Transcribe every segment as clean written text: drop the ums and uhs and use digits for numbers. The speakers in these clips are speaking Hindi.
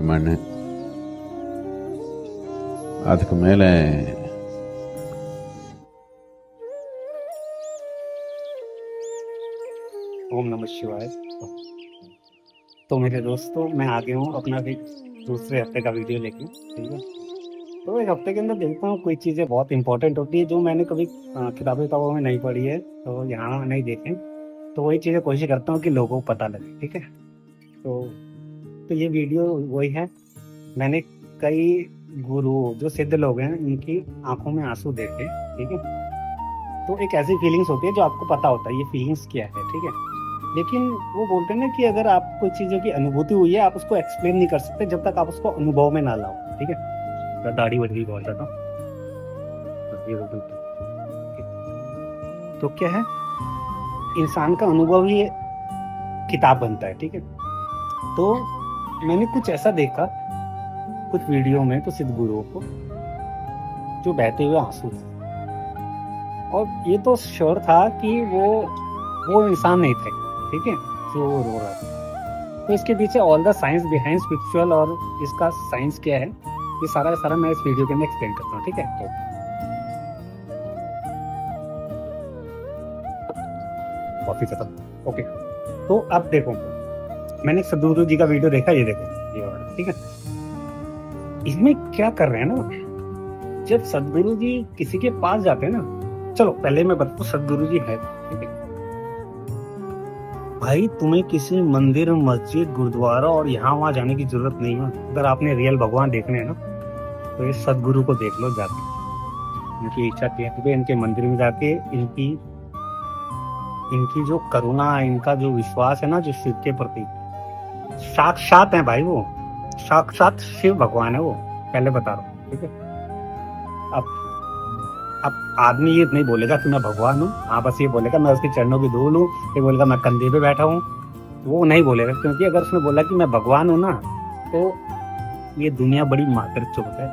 ಮಣ್ಣು ಅದಕ್ಕೆ ಮೇಲೆ ओम नमः शिवाय। तो मेरे दोस्तों, मैं आ गया हूँ अपना भी दूसरे हफ्ते का वीडियो लेके। ठीक है, तो एक हफ्ते के अंदर देखता हूँ कोई चीज़ें बहुत इंपॉर्टेंट होती है जो मैंने कभी किताबों में नहीं पढ़ी है, तो यहाँ नहीं देखें, तो वही चीज़ें कोशिश करता हूँ कि लोगों को पता लगे। ठीक है, तो ये वीडियो वही है। मैंने कई गुरु जो सिद्ध लोग हैं उनकी आंखों में आंसू देखे। ठीक है, तो एक ऐसी फीलिंग्स होती है जो आपको पता होता है ये फीलिंग्स क्या है। ठीक है, लेकिन वो बोलते हैं ना कि अगर आप कोई चीज़ों की अनुभूति हुई है, आप उसको एक्सप्लेन नहीं कर सकते जब तक आप उसको अनुभव में ना लाओ। ठीक है, दाढ़ी बढ़ गई बहुत ज़्यादा। तो क्या है, इंसान का अनुभव ही किताब बनता है। ठीक है, तो मैंने कुछ ऐसा देखा कुछ वीडियो में, तो सिद्ध गुरुओं को जो बहते हुए आंसू थे, और ये तो श्योर था कि वो इंसान नहीं थे। ठीक है, जो रो रहा था। तो इसके पीछे all the science behind spiritual और इसका साइंस क्या है, ये सारा मैं इस वीडियो के अंदर एक्सप्लेन करता हूँ। ठीक है, तो कॉफी खत्म। ओके, तो अब देखो, मैंने सदगुरु जी का वीडियो देखा, ये देखो ये वाला। ठीक है, इसमें क्या कर रहे हैं ना, जब सदगुरु जी किसी के पास जाते हैं ना, चलो पहले मैं बताऊं सदगुरु जी है। ठीक है भाई, तुम्हें किसी मंदिर, मस्जिद, गुरुद्वारा और यहाँ वहां जाने की जरूरत नहीं है। अगर आपने रियल भगवान देखने हैं ना, तो ये सदगुरु को देख लो जाके। इनकी इच्छा थी इनके मंदिर में जाके इनकी जो करुणा, इनका जो विश्वास है ना, जो शिव के प्रति, साक्षात है भाई, वो साक्षात शिव भगवान है वो, पहले बता रहा हूँ। ठीक है, अब आदमी ये नहीं बोलेगा कि मैं भगवान हूँ, हाँ बस ये बोलेगा मैं उसके चरणों की धूल हूँ, ये बोलेगा मैं कंधे पे बैठा हूँ, वो नहीं बोलेगा। क्योंकि अगर उसने बोला कि मैं भगवान हूँ ना, तो ये दुनिया बड़ी मातर चुप है,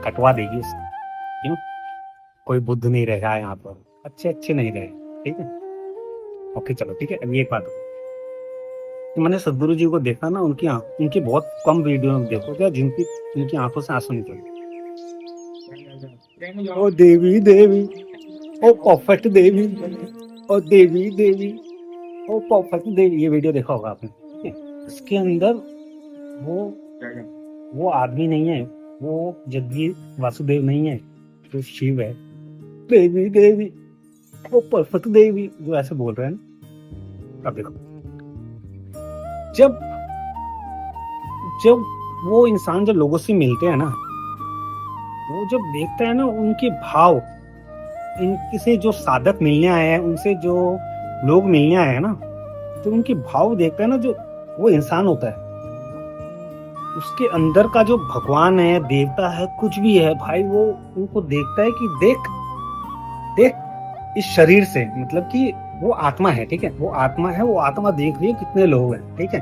कटवा देगी उसको। क्यों? कोई बुद्ध नहीं रहा यहाँ पर, अच्छे नहीं रहे। ठीक है, ओके चलो ठीक है। अब ये एक बात, तो मैंने सदगुरु जी को देखा ना, उनकी बहुत कम वीडियो में देखो क्या जिनकी आंखों से आंसू निकले। ओ देवी देवी, ओ परफेक्ट देवी, ओ देवी देवी, ओ परफेक्ट देवी, ये वीडियो देखा होगा आपने। इसके अंदर वो आदमी नहीं है, वो जगदीश वासुदेव नहीं है, तो शिव है। देवी देवी, वो परफेक्ट देवी, जो ऐसे बोल रहे हैं। अब देखो, जब वो इंसान जब लोगों से मिलते हैं ना, वो जब देखता है ना उनके भाव, इनके से जो साधक मिलने आए हैं, उनसे जो लोग मिलने आए हैं ना, तो उनके भाव देखता है ना, जो वो इंसान होता है, उसके अंदर का जो भगवान है, देवता है, कुछ भी है भाई, वो उनको देखता है कि देख इस शरीर से, मतलब कि वो आत्मा है। ठीक है, वो आत्मा है, वो आत्मा देख रही है कितने लोग हैं। ठीक है,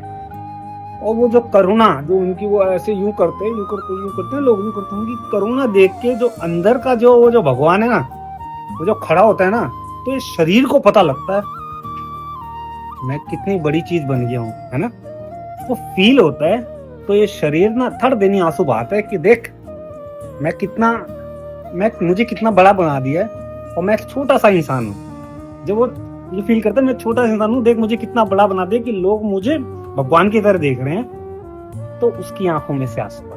और वो जो करुणा, जो उनकी, वो ऐसे यूं करते हैं लोग, यूं करते हैं कि करुणा देख के जो अंदर का वो जो भगवान है ना, वो जो खड़ा होता है ना, तो इस शरीर को पता लगता है मैं कितनी बड़ी चीज बन गया हूँ, है ना। वो फील होता है, तो ये शरीर ना थड़ देनी आंसू बहाता है कि देख मुझे कितना बड़ा बना दिया है, और मैं एक छोटा सा इंसान हूँ। जब वो ये फील करता है मैं छोटा सा इंसान हूँ, देख मुझे कितना बड़ा बना दिया कि लोग मुझे भगवान की तरह देख रहे हैं, तो उसकी आंखों में से आंसू आ।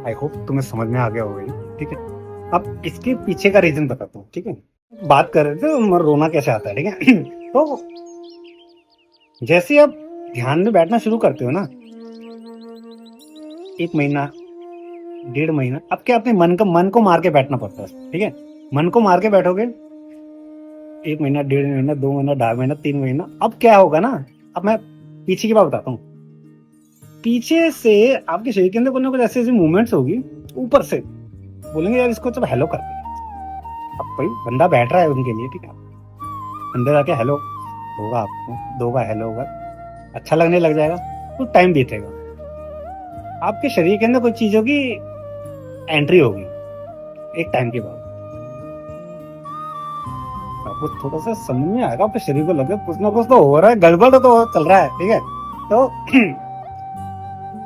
आई होप तुम्हें समझ में आ गया होगा। ठीक है, अब इसके पीछे का रीजन बताता हूँ। ठीक है, बात कर रहे थे रोना कैसे आता है। ठीक है तो जैसे आप ध्यान में बैठना शुरू करते हो ना, 1 महीना 1.5 महीना, अब क्या अपने मन को मार के बैठना पड़ता है। ठीक है, मन को मार के बैठोगे 1 महीना, 1.5 महीना, 2 महीना, 2.5 महीना, 3 महीना, अब क्या होगा ना, अब मैं पीछे की बात बताता हूँ। पीछे से आपके शरीर के अंदर कोई ना कुछ ऐसी मूवमेंट्स होगी, ऊपर से बोलेंगे यार इसको जब हेलो करते हैं। अब कोई बंदा बैठ रहा है उनके लिए, ठीक है, अंदर जाके हेलो होगा, आपको दोगा हेलो होगा, अच्छा लगने लग जाएगा, तो टाइम बीतेगा, आपके शरीर के अंदर कोई चीजों की एंट्री होगी एक टाइम के बाद, आपको थोड़ा सा समझ में आएगा, आपके शरीर को लगे कुछ ना कुछ तो हो रहा है, गड़बड़ तो चल रहा है। ठीक है, तो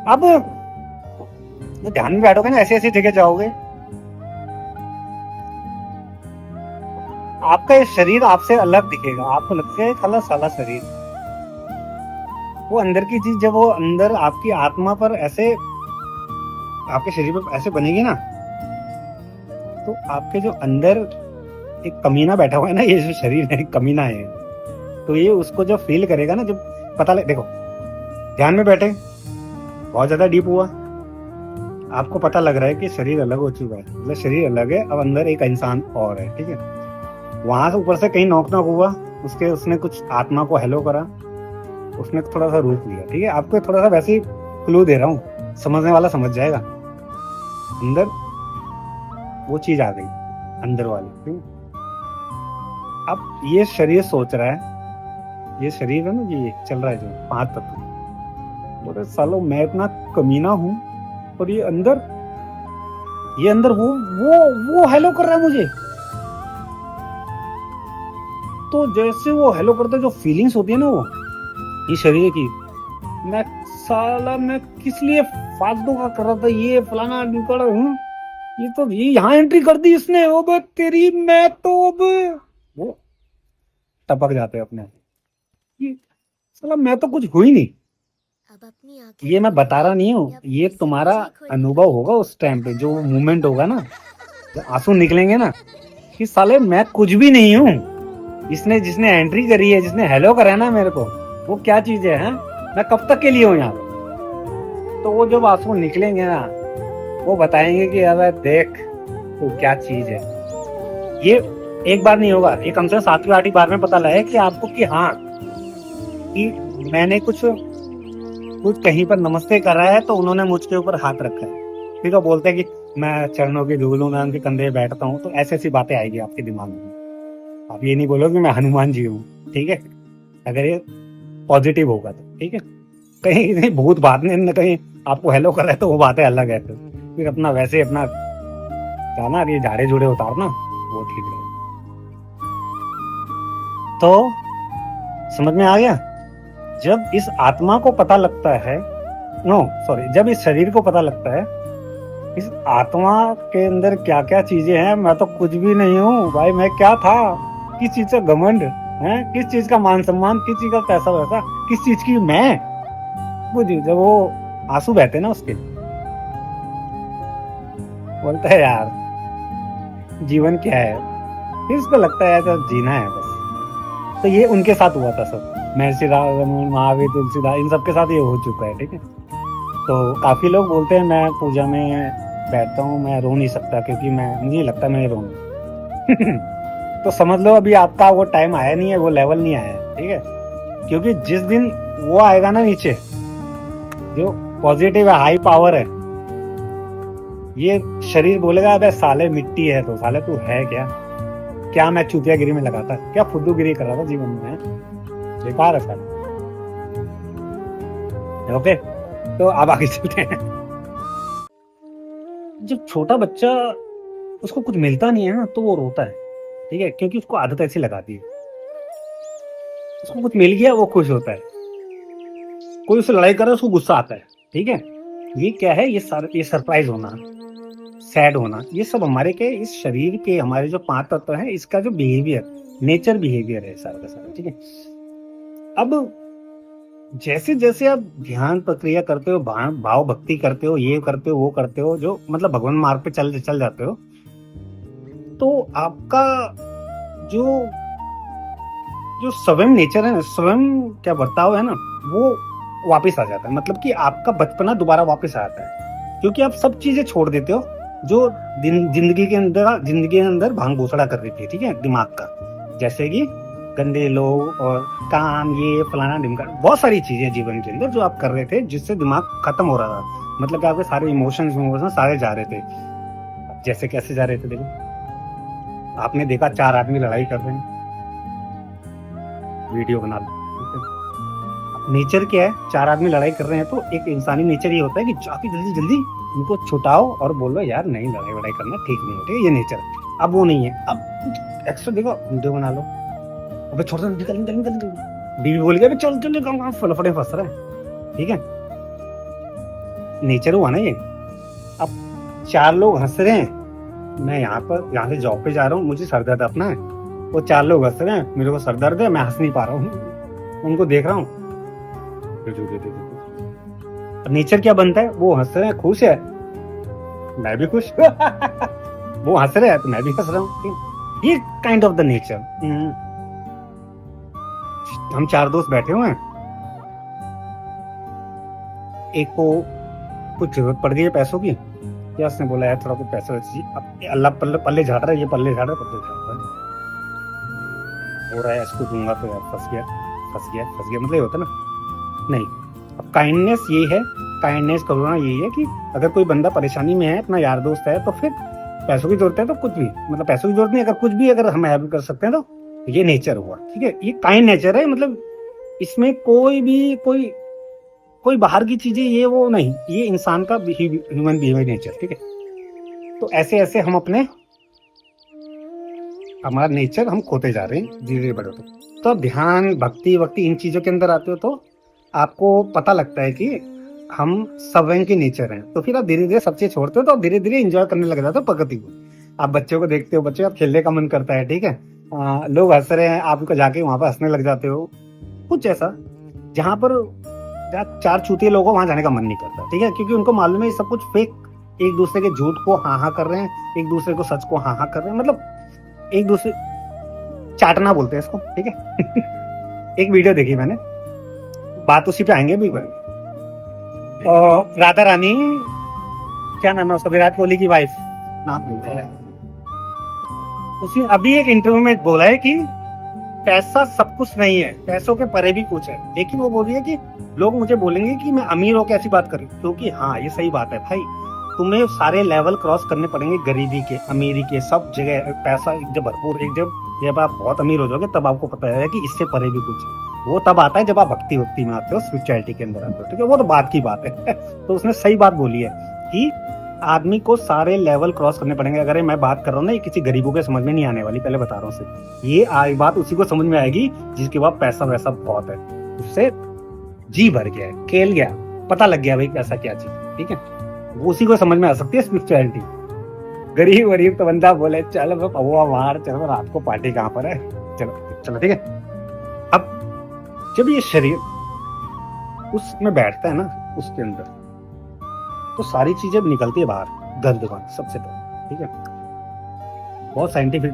अब ध्यान में बैठोगे ना, ऐसी ऐसी जगह जाओगे, आपका ये शरीर आपसे अलग दिखेगा, आपको लगता है साला साला शरीर। वो अंदर की चीज जब वो अंदर आपकी आत्मा पर ऐसे, आपके शरीर पर ऐसे बनेगी ना, तो आपके जो अंदर एक कमीना बैठा हुआ है ना, ये जो शरीर है कमीना है, तो ये उसको जब फील करेगा ना, जब पता लगे, देखो ध्यान में बैठे, बहुत ज्यादा डीप हुआ, आपको पता लग रहा है कि शरीर अलग हो चुका है, मतलब शरीर अलग है, अब अंदर एक इंसान और है, ठीक है। वहां से ऊपर से कहीं नॉक नॉक हुआ, उसने कुछ आत्मा को हेलो करा, उसने थोड़ा सा रूप लिया, ठीक है। आपको थोड़ा सा वैसे ही क्लू दे रहा हूँ, समझने वाला समझ जाएगा। अंदर वो चीज आ गई, अंदर वाली, ठीक है। अब ये शरीर सोच रहा है, ये शरीर है ना, ये चल रहा है जो 5 तत्व, बोले सालो मैं इतना कमीना हूं, और ये अंदर वो हेलो कर रहा है मुझे। तो जैसे वो हेलो करते, जो फीलिंग्स होती है ना वो ये शरीर की, मैं किस लिए फालतू का कर रहा था, ये फलाना निकल हूँ, ये तो ये यहाँ एंट्री कर दी इसने, ओ बे तेरी, मैं तो अब वो टपक जाते हैं अपने, ये साला मैं तो कुछ हुई नहीं। ये मैं बता रहा नहीं हूँ, ये तुम्हारा अनुभव होगा उस टाइम पे, जो मोमेंट होगा ना, जब आंसू निकलेंगे ना, कि साले मैं कुछ भी नहीं हूँ, इसने जिसने एंट्री करी है, जिसने हेलो करा है ना मेरे को, वो क्या चीज है, मैं कब तक के लिए हूँ यहाँ। तो वो जब आंसू निकलेंगे ना, वो बताएंगे कि अरे देख तो क्या चीज है। ये एक बार नहीं होगा, ये कम से कम 7वीं 8वीं बार में पता लगे कि आपको कि हाँ, कि मैंने कुछ कहीं पर नमस्ते करा है, तो उन्होंने मुझके ऊपर हाथ रखा है, ठीक है। बोलते हैं कि मैं चरणों की धूल हूं, मैं उनके कंधे पे बैठता हूँ, तो ऐसी ऐसी बातें आएगी आपके दिमाग में। आप ये नहीं बोलोगे मैं हनुमान जी हूँ, ठीक है, अगर ये पॉजिटिव होगा तो, ठीक है। कहीं नहीं भूत बात नहीं, न कहीं आपको हेलो कर रहा है, तो वो बातें अलग है। फिर अपना वैसे अपना जाना, ये झाड़े झूड़े उतारना, वो ठीक है। तो समझ में आ गया, जब इस आत्मा को पता लगता है, जब इस शरीर को पता लगता है इस आत्मा के अंदर क्या क्या चीजें हैं, मैं तो कुछ भी नहीं हूँ भाई, मैं क्या था, किस चीज का घमंड है, किस चीज का मान सम्मान, किस चीज का पैसा वैसा, किस चीज की मैं, वो जब वो आंसू बहते ना उसके, बोलता है यार जीवन क्या है, फिर उसको लगता है तो जीना है बस। तो ये उनके साथ हुआ था सब, महर्षि महावीर, तुलसीदास, इन सब के साथ ये हो चुका है, ठीक है। तो काफी लोग बोलते हैं मैं पूजा में बैठता हूँ, मैं रो नहीं सकता, क्योंकि मुझे नहीं लगता मैं रोऊंगा। तो समझ लो अभी आपका वो टाइम आया नहीं है, वो लेवल नहीं आया है, ठीक है। क्योंकि जिस दिन वो आएगा ना नीचे, जो पॉजिटिव है, हाई पावर है, ये शरीर बोलेगा अबे साले मिट्टी है, तो साले तू है क्या मैं चूतियागिरी में लगाता, क्या फुद्दूगिरी कर रहा था जीवन में, बेकार है साले। ओके, तो अब आगे चलते हैं। जब छोटा बच्चा, उसको कुछ मिलता नहीं है ना, तो वो रोता है, ठीक है, क्योंकि उसको आदत ऐसी लगाती है। उसको कुछ मिल गया वो खुश होता है, कोई उससे लड़ाई कर रहा है उसको गुस्सा आता है, ठीक है। ये क्या है, ये सरप्राइज होना, सैड होना, ये सब हमारे के इस शरीर के, हमारे जो 5 तत्व है, इसका जो बिहेवियर, नेचर बिहेवियर है सारा का सारा, ठीक है। अब जैसे जैसे आप ध्यान प्रक्रिया करते हो, भाव भक्ति करते हो, ये करते हो वो करते हो, जो मतलब भगवान मार्ग पे चल जाते हो, तो आपका जो स्वयं नेचर है, स्वयं क्या बर्ताव है ना, वो वापस आ जाता है। मतलब कि आपका बचपना दोबारा वापस आ जाता है, क्योंकि आप सब चीजें छोड़ देते हो जो जिंदगी के अंदर भांग भूसड़ा कर रही थी, ठीक है, दिमाग का, जैसे कि गंदे लोग और काम, ये फलाना ढिमका, बहुत सारी चीजें जीवन के अंदर जो आप कर रहे थे, जिससे दिमाग खत्म हो रहा था। मतलब कि आपके सारे इमोशंस सारे जा रहे थे। जैसे कैसे जा रहे थे, देखो आपने देखा 4 आदमी लड़ाई कर रहे हैं, वीडियो बना लो, नेचर क्या है, 4 आदमी लड़ाई कर रहे हैं, तो एक इंसानी नेचर ये होता है कि जाके जल्दी जल्दी उनको छुटाओ और बोलो यार नहीं, लड़ाई करना ठीक नहीं है, ठीक है, ये नेचर है। अब वो नहीं है, अब एक्स्ट्रा देखो वीडियो बना लो, अबे छोड़ दो, निकल बीवी बोल गया चल फटाफट फंस रहा है, ठीक है। नेचर हुआ ना ये। अब 4 लोग हंस रहे हैं, मैं यहाँ से जॉब पे जा रहा हूँ, मुझे सर दर्द अपना है, वो 4 लोग हंस रहे हैं, मेरे को सर दर्द है, मैं हंस नहीं पा रहा हूँ, उनको देख रहा हूँ। नेचर क्या बनता है, वो हंस रहे हैं, खुश है, मैं भी खुश वो हंस रहे हैं तो मैं भी हंस रहा हूँ। ये काइंड ऑफ द नेचर। हम 4 दोस्त बैठे हुए हैं, एक को कुछ जरूरत पड़ गई है पैसों की, क्या उसने बोला यार थोड़ा कुछ पैसा चाहिए, अब अल्लाह पल्ले झाड़ रहा है, ये पल्ले झाड़ रहा है, पल्ले झाड़ रहा है, हो रहा है इसको दूंगा तो यार फंस गया मतलब ये होता ना। नहीं, अब काइंडनेस ये है, काइंडनेस करुणा यही है कि अगर कोई बंदा परेशानी में है, अपना यार दोस्त है, तो फिर पैसों की जरूरत है तो कुछ भी, मतलब पैसों की जरूरत नहीं, अगर कुछ भी अगर हम हेल्प कर सकते हैं तो ये नेचर हुआ, ठीक है, ये काइंड नेचर है। मतलब इसमें कोई बाहर की चीजें ये वो नहीं, ये इंसान का ह्यूमन बिहेवियर नेचर, ठीक है। तो ऐसे हम हमारा नेचर हम खोते जा रहे हैं धीरे धीरे बड़े होते। तो अब ध्यान भक्ति इन चीजों के अंदर आते हो तो आपको पता लगता है कि हम स्वयं के नेचर हैं, तो फिर आप धीरे धीरे सब चीज छोड़ते हो, तो आप धीरे धीरे इंजॉय करने लग जाते हो प्रकृति को। आप बच्चों को देखते हो, बच्चे आप खेलने का मन करता है, ठीक है, लोग हंस रहे हैं, आप जाके वहां पर हंसने लग जाते हो, कुछ ऐसा जहां 4 चूतिए लोगों वहां जाने का मन नहीं करता, ठीक है, क्योंकि उनको मालूम है ये सब कुछ फेक, एक दूसरे के झूठ को हाँ कर रहे हैं, एक दूसरे को सच को हाँ कर रहे हैं, मतलब एक दूसरे चाटना बोलते हैं इसको, ठीक है। एक वीडियो देखी मैंने, बात उसी पे आएंगे भी। और राधा रानी, क्या नाम है उसका, विराट कोहली की वाइफ, नाम बोलते हैं, उसने अभी एक इंटरव्यू में बोला है कि पैसा सब कुछ नहीं है, पैसों के परे भी कुछ है, लेकिन वो बोल रही है कि लोग मुझे बोलेंगे कि मैं अमीर होकर ऐसी बात कर रही हूँ, क्योंकि हाँ ये सही बात है भाई, तुम्हें सारे लेवल क्रॉस करने पड़ेंगे, गरीबी के, अमीरी के, सब जगह पैसा जब भरपूर, एक जब आप बहुत अमीर हो जाओगे तब आपको पता है कि इससे परे भी कुछ है। वो तब आता है जब आप भक्ति में आते हो, स्पिरिचुअलिटी के अंदर आते हो, ठीक है, वो तो बात की बात है। तो उसने सही बात बोली है कि आदमी को सारे लेवल क्रॉस करने पड़ेंगे। अगर मैं बात कर रहा हूँ ना, ये किसी गरीबों के समझ में नहीं आने वाली, पहले बता रहा हूँ, ये बात उसी को समझ में आएगी जिसके पास पैसा वैसा बहुत है, उससे जी भर गया है, खेल गया, पता लग गया भाई पैसा क्या चीज, ठीक है, वो उसी को समझ में आ सकती है स्पिरिचुअलिटी। गरीब तो बंदा बोले चलो पौवा मार, चलो रात को पार्टी कहाँ पर है, चलो ठीक है। अब जब ये शरीर उसमें बैठता है ना, उसके अंदर तो सारी चीजें निकलती है बाहर, गंद सबसे पहले, ठीक है। बहुत साइंटिफिक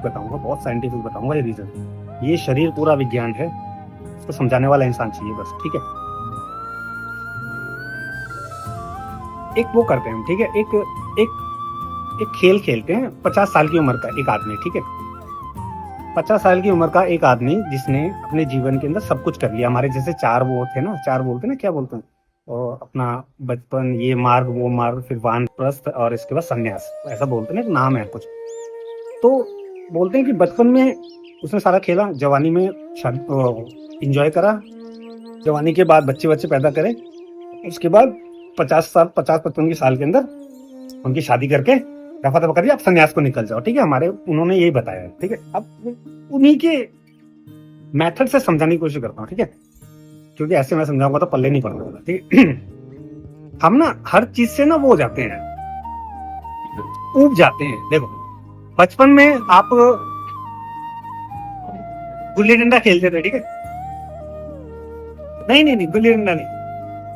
बताऊंगा ये रीजन। ये शरीर पूरा विज्ञान है, उसको समझाने वाला इंसान चाहिए बस, ठीक है। एक वो करते हैं, ठीक है, एक खेल खेलते हैं। 50 साल की उम्र का एक आदमी, ठीक है, 50 साल की उम्र का एक आदमी जिसने अपने जीवन के अंदर सब कुछ कर लिया। हमारे जैसे 4 वो थे ना, 4 बोलते ना, क्या बोलते हैं, और अपना बचपन, ये मार्ग वो मार्ग, फिर वानप्रस्थ, और इसके बाद संन्यास, ऐसा बोलते हैं, एक नाम है कुछ। तो बोलते हैं कि बचपन में उसने सारा खेला, जवानी में एंजॉय करा, जवानी के बाद बच्चे पैदा करे, उसके बाद 50-55 साल के अंदर उनकी शादी करके दफा करिए, आप संन्यास को निकल जाओ, ठीक है। उन्होंने यही बताया, ठीक है। अब उन्हीं के मेथड से समझाने की कोशिश करता हूँ, ठीक है, क्योंकि ऐसे मैं समझाऊंगा तो पल्ले नहीं पड़ने वाला, ठीक है। हम ना हर चीज से ना वो हो जाते हैं, ऊब जाते हैं। देखो बचपन में आप गुल्ली डंडा खेलते थे, ठीक है, नहीं गुल्ली डंडा नहीं,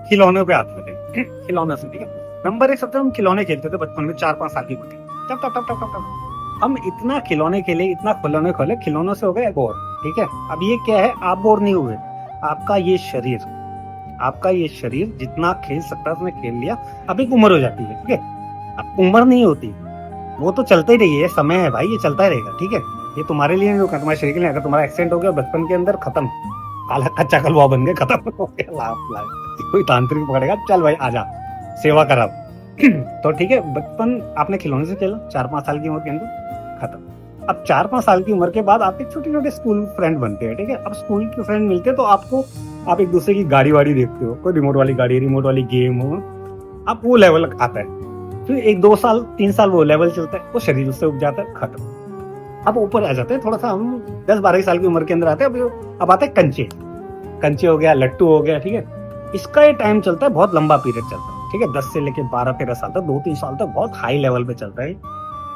खिलौनों पे आते थे, खिलौनों से, ठीक है। नंबर 1 सबसे हम खिलौने खेलते थे बचपन में, 4-5 साल की गुल्ली, टप हम इतना खिलौने खेले, इतना खिलौने खोले, खिलौनों से हो गए बोर, ठीक है। अब ये क्या है, आप बोर नहीं हुए, आपका ये शरीर जितना खेल सकता है उसने खेल लिया। अब एक उम्र हो जाती है, ठीक है, अब उम्र नहीं होती, वो तो चलते ही रही है, समय है भाई, ये चलता ही रहेगा, ठीक है। ये तुम्हारे लिए नहीं होगा, तुम्हारे शरीर के लिए। अगर तुम्हारा एक्सीडेंट हो गया बचपन के अंदर, खत्म, काला कच्चा कलवा बन गया, खत्म हो गया, कोई तांत्रिक पकड़ेगा, चल भाई आजा सेवा करा। तो ठीक है, बचपन आपने खिलौने से खेला, 4-5 साल की उम्र के अंदर खत्म। अब 4-5 साल की उम्र के बाद आपके छोटे स्कूल फ्रेंड बनते हैं, ठीक है। अब स्कूल के फ्रेंड मिलते हैं तो आप एक दूसरे की गाड़ी वाड़ी देखते हो, कोई रिमोट वाली गाड़ी, रिमोट वाली गेम हो, अब वो लेवल आता है। फिर 1-2 साल 3 साल वो लेवल चलता है, वो शरीर उससे उग जाता है, खत्म। अब ऊपर आ जाते हैं थोड़ा सा, हम 10-12 साल की उम्र के अंदर आते हैं। अब आते हैं कंचे हो गया, लट्टू हो गया, ठीक है। इसका ये टाइम चलता है, बहुत लंबा पीरियड चलता है, ठीक है, 10 से लेके 12-13 साल तक, 2-3 साल तक बहुत हाई लेवल पे चल रहा है।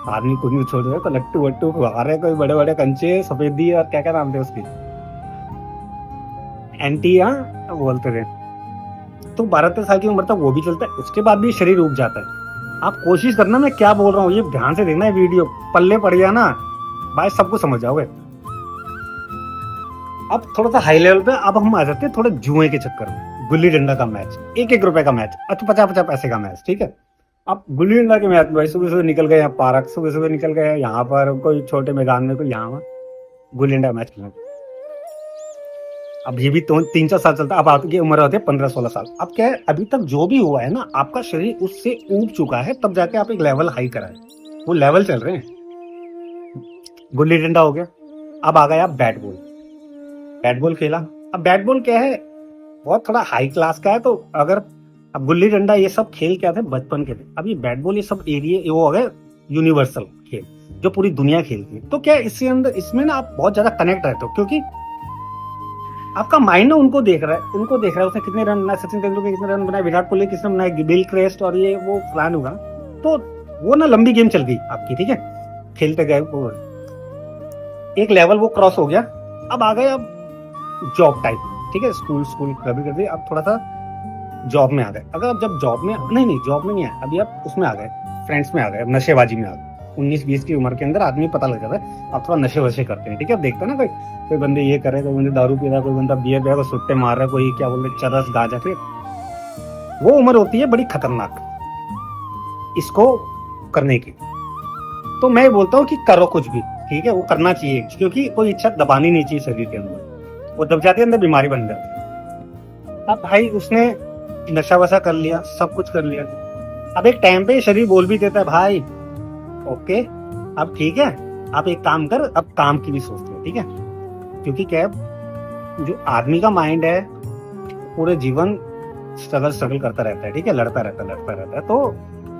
आदमी कुछ नहीं छोड़ रहे, तो लट्टू वट्टू खा रहे, कोई बड़े बड़े कंचे, सफेदी और क्या क्या नाम थे उसके, एंटी बोलते थे। तो 12-13 साल की उम्र तक वो भी चलता है, उसके बाद भी शरीर उग जाता है। आप कोशिश करना मैं क्या बोल रहा हूँ, ये ध्यान से देखना है वीडियो, पल्ले पड़ गया ना भाई सब कुछ समझ जाओगे। अब थोड़ा सा हाई लेवल पे अब हम आ जाते हैं थोड़े जुए के चक्कर में। गुल्ली डंडा का मैच, 1-1 रुपए का मैच, 50-50 पैसे का मैच, ठीक है। अब गुल्ली डंडा के मैच में भाई सुबह सुबह निकल गए यहाँ पार्क, सुबह सुबह निकल गए यहाँ पर कोई छोटे मैदान में, कोई यहाँ गुल्ली डंडा मैच खेलना। अब ये भी तो 3-4 साल चलता है, अब आपकी उम्र होती है 15-16 साल। अब क्या है, अभी तक जो भी हुआ है ना, आपका शरीर उससे ऊब चुका है, तब जाके आप एक लेवल हाई कराए, वो लेवल चल रहे हैं। गुल्ली डंडा हो गया, अब आ गया आप बैट बॉल। बैट बॉल खेला, अब बैट बॉल क्या है, बहुत थोड़ा हाई क्लास का है। तो अगर अब गुल्ली डंडा ये सब खेल क्या थे, बचपन के थे। अब ये बैट बॉल ये सब एरिया वो हो गए यूनिवर्सल खेल, जो पूरी दुनिया खेलती है। तो क्या इसके अंदर इसमें ना आप बहुत ज्यादा कनेक्ट रहते हो, क्योंकि आपका माइंड ना उनको देख रहा है, उसने कितने रन बनाए, सचिन तेंदुलकर कितने रन बनाए, विराट कोहली किसने बनाए, बिल क्रेस्ट और ये वो प्लान होगा। तो वो ना लंबी गेम चल गई आपकी, ठीक है, खेलते गए, एक लेवल वो क्रॉस हो गया। अब आ गए अब जॉब टाइप, ठीक है, स्कूल कभी कभी अब थोड़ा सा जॉब में आ गए। अगर आप जब जॉब में नहीं जॉब में नहीं आए, अभी आप उसमें आ गए, फ्रेंड्स में आ गए, नशेबाजी में आ गए। 19-20 की उम्र के अंदर आदमी पता लग जाता है, आप थोड़ा नशे वशे करते हैं, ठीक है। आप देखते हैं ना, कोई बंदे ये करे, कोई बंदे दारू पी रहा है, कोई बंदा बियर पी रहा है, कोई सुट्टे मार रहा है, कोई क्या बोलते चरस गांजा, फिर वो उम्र होती है बड़ी खतरनाक इसको करने की। तो मैं बोलता हूँ कि करो कुछ भी, ठीक है, वो करना चाहिए, क्योंकि कोई इच्छा दबानी नहीं चाहिए शरीर के अंदर, वो दब जाती है, अंदर बीमारी बन जाती है। अब भाई उसने नशा वशा कर लिया, सब कुछ कर लिया, अब एक टाइम पे शरीर बोल भी देता है भाई ओके अब ठीक है, आप एक काम कर, अब काम की भी सोचते हो, ठीक है। क्योंकि क्या है, जो आदमी का माइंड है पूरे जीवन स्ट्रगल करता रहता है, ठीक है, लड़ता रहता है। तो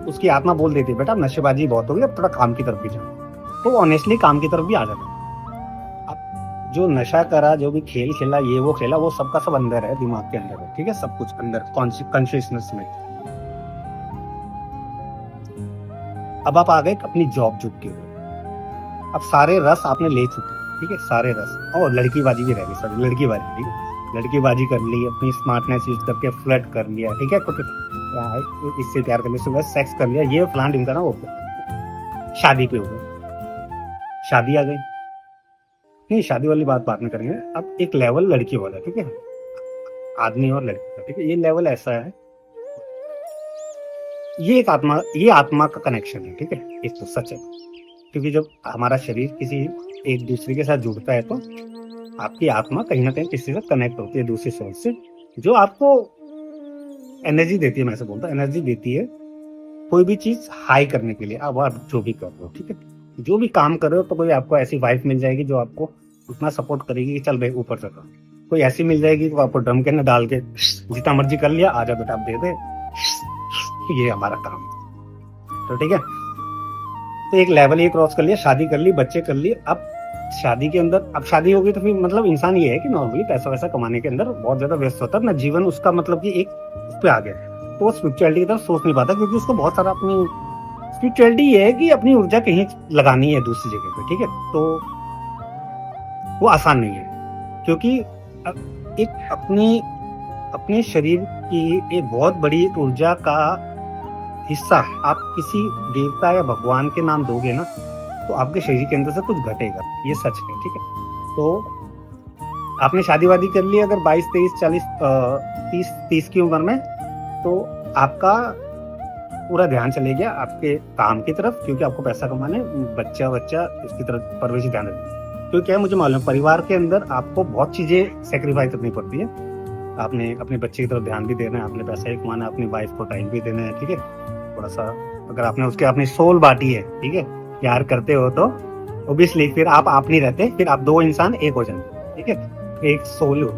उसकी आत्मा बोल देती है बेटा नशेबाजी बहुत होगी, अब थोड़ा काम की तरफ भी जाओ। तो ऑनेस्टली काम की तरफ भी आ जाता है। अब जो नशा करा, जो भी खेल खेला, ये वो खेला, वो सबका सब अंदर है, दिमाग के अंदर है, ठीक है, सब कुछ अंदर कॉन्शियसनेस में। अब आप आ गए अपनी जॉब जुट के, अब सारे रस आपने ले चुके, ठीक है, सारे रस, और लड़कीबाजी भी रह गई, सॉरी लड़कीबाजी, ठीक है, लड़कीबाजी कर ली, अपनी स्मार्टनेस यूज करके फ्लर्ट कर लिया, ठीक है, कुछ इससे प्यार कर लिया, सुबह सेक्स कर लिया, ये प्लान इनका ना वो शादी पे हो गया, शादी आ गई, नहीं शादी वाली बात बाद में करेंगे। अब एक लेवल लड़की वाला, ठीक है, आदमी और लड़की का, ठीक है, ये लेवल ऐसा है, ये आत्मा का कनेक्शन है, ठीक है, एक तो सच है। क्योंकि जब हमारा शरीर किसी एक दूसरे के साथ जुड़ता है, तो आपकी आत्मा कहीं ना कहीं किसी से कनेक्ट होती है, दूसरी सोच से, जो आपको एनर्जी देती है। मैं से बोलता हूँ एनर्जी देती है कोई भी चीज हाई करने के लिए। अब आप जो भी कर रहे हो, ठीक है, जो भी काम कर रहे हो, तो कोई आपको ऐसी वाइफ मिल जाएगी जो आपको उतना सपोर्ट करेगी कि चल भाई ऊपर चलो। कोई ऐसी मिल जाएगी तो आपको ड्रम के अंदर डाल के जितना मर्जी कर लिया, आजा बेटा आप दे दे, ये हमारा काम है। तो ठीक है, तो एक लेवल ये क्रॉस कर लिया, शादी कर ली, बच्चे कर लिए। अब शादी के अंदर, अब शादी होगी तो फिर मतलब इंसान ये है कि नॉर्मली पैसा वैसा कमाने के अंदर बहुत ज्यादा व्यस्त होता है, अपना जीवन उसका मतलब कि एक उस पे आ गया, तो वो स्पिरिचुअलिटी की तरफ सोच नहीं पाता, क्योंकि उसको बहुत सारा अपनी स्पिरिचुअलिटी ये है कि अपनी ऊर्जा कहीं लगानी है दूसरी जगह पे, ठीक है, तो वो आसान नहीं है। क्योंकि एक अपने शरीर की एक बहुत बड़ी ऊर्जा का हिस्सा आप किसी देवता या भगवान के नाम दोगे ना, तो आपके शरीर के अंदर से कुछ घटेगा, ये सच है, ठीक है। तो आपने शादी वादी कर ली अगर 22, 23, 40, 30 की उम्र में, तो आपका पूरा ध्यान चले गया आपके काम की तरफ, क्योंकि आपको पैसा कमाना है, बच्चा उसकी तरफ परवरिश ध्यान रखना। क्योंकि क्या है, मुझे मालूम है परिवार के अंदर आपको बहुत चीजें सेक्रीफाइस करनी पड़ती है। आपने अपने बच्चे की तरफ ध्यान भी देना है, आपने पैसा भी कमाना है, अपनी वाइफ को टाइम भी देना है, ठीक है, थोड़ा सा अगर आपने उसके अपनी सोल बांटी है, ठीक है, प्यार करते हो, तो ओब्वियसली फिर आप नहीं रहते, फिर आप दो इंसान एक हो जाएंगे, ठीक है, एक सोल हो।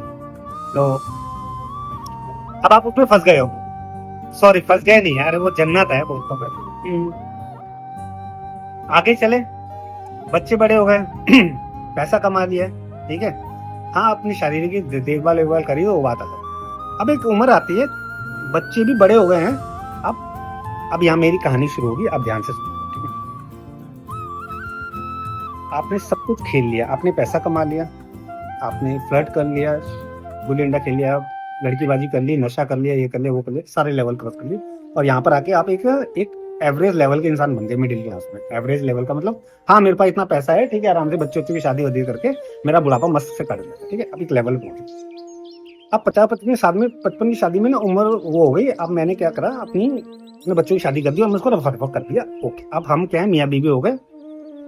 तो अब आप उसमें फंस गए हो, सॉरी फंस गए नहीं यार, वो जन्नत है बोलता हूँ। आगे चले, बच्चे बड़े हो गए, पैसा कमा लिया, ठीक है, हाँ अपनी शारीरिक देखभाल करी, वो बात अलग। अब एक उम्र आती है, बच्चे भी बड़े हो गए हैं, अब यहाँ मेरी कहानी शुरू होगी, अब ध्यान से सुनो, ठीक है। आपने सब कुछ खेल लिया, आपने पैसा कमा लिया, आपने फ्लर्ट कर लिया, गुल्ली डंडा खेल लिया, लड़कीबाजी कर ली, नशा कर लिया, ये कर लिया, वो कर लिया, सारे लेवल क्रॉस कर लिए, और यहाँ पर आके आप एक एवरेज लेवल के इंसान बन गए, मिडिल क्लास में। एवरेज लेवल का मतलब, हाँ मेरे पास इतना पैसा है, ठीक है, आराम से बच्चों की शादी वादी करके मेरा बुढ़ापा मस्त से काट लिया, ठीक है, अब एक लेवल पहुंचे। अब 55 की शादी में ना उम्र वो हो गई। अब मैंने क्या करा, अपने बच्चों की शादी कर दी और मैं उसको रफा दफा कर दिया, ओके। अब हम क्या है, मियाँ बीवी हो गए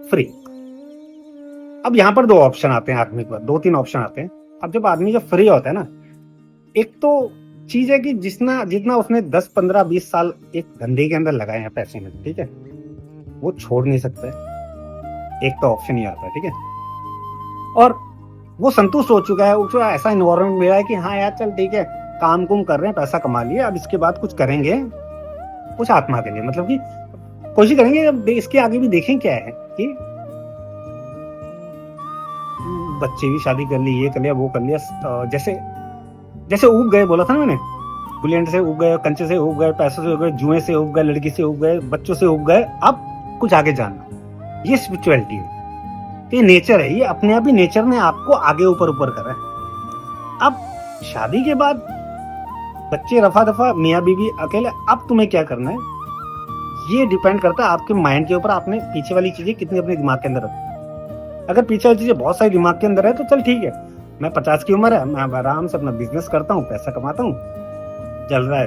फ्री। अब यहाँ पर दो ऑप्शन आते हैं आदमी के पास, 2-3 ऑप्शन आते हैं। अब जब आदमी जब फ्री होता है ना, एक तो चीज है कि जितना उसने 10-15-20 साल एक धंधे के अंदर लगाए हैं पैसे में, ठीक है, वो छोड़ नहीं सकता है। एक तो ऑप्शन ही आता है, ठीक है। और वो संतुष्ट हो चुका है, उसको ऐसा इन्वायरमेंट मिला है कि हाँ यार चल ठीक है, काम कुम कर रहे हैं, पैसा कमा लिए, अब इसके बाद कुछ करेंगे, कुछ आत्मा के लिए, मतलब कि कोशिश करेंगे। अब इसके आगे भी देखें क्या है कि बच्चे की शादी कर ली, ये कर लिया, वो कर लिया, जैसे उग गए, बोला था ना मैंने, गुलियंड से उग गए, कंचे से उग गए, पैसों से उग गए, जुए से उग गए, लड़की से उग गए, बच्चों से उग गए। अब कुछ आगे जानना, ये स्पिरिचुअलिटी है, ये नेचर है, ये अपने आप ही नेचर ने आपको आगे ऊपर करा है। अब शादी के बाद बच्चे रफा दफा, मियाँ बीवी अकेले, अब तुम्हें क्या करना है, ये डिपेंड करता है आपके माइंड के ऊपर, आपने पीछे वाली चीजें कितनी अपने दिमाग के अंदर रखी। अगर पीछे वाली चीजें बहुत सारी दिमाग के अंदर है तो चल ठीक है, मैं 50 की उम्र है, मैं आराम से अपना बिजनेस करता हूँ, पैसा कमाता हूँ, चल रहा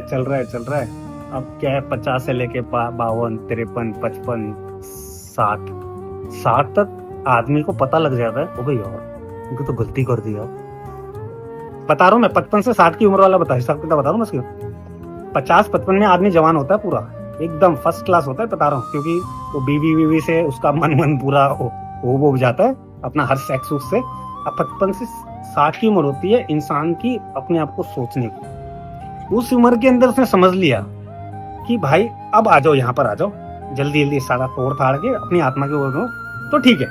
है। अब क्या है, 50 से लेके 52, 53, 55, 60 तक आदमी को पता लग जाता है, ओ भाई यार इनको तो गलती कर दिया। बता रहा हूँ मैं, 55 से 60 की उम्र वाला हिसाब किताब बता रहा हूँ मैं। 50-55 में आदमी जवान होता है, पूरा एकदम फर्स्ट क्लास होता है, बता रहा हूँ, क्योंकि वो बीवी से उसका मन पूरा वो जाता है अपना हर सेक्स से। अब 55 से 60 की उम्र होती है इंसान की अपने आप को सोचने की। उस उम्र के अंदर उसने समझ लिया कि भाई अब आ जाओ, यहाँ पर आ जाओ, जल्दी सारा तोड़ थाड़ के अपनी आत्मा के ओर, तो ठीक है।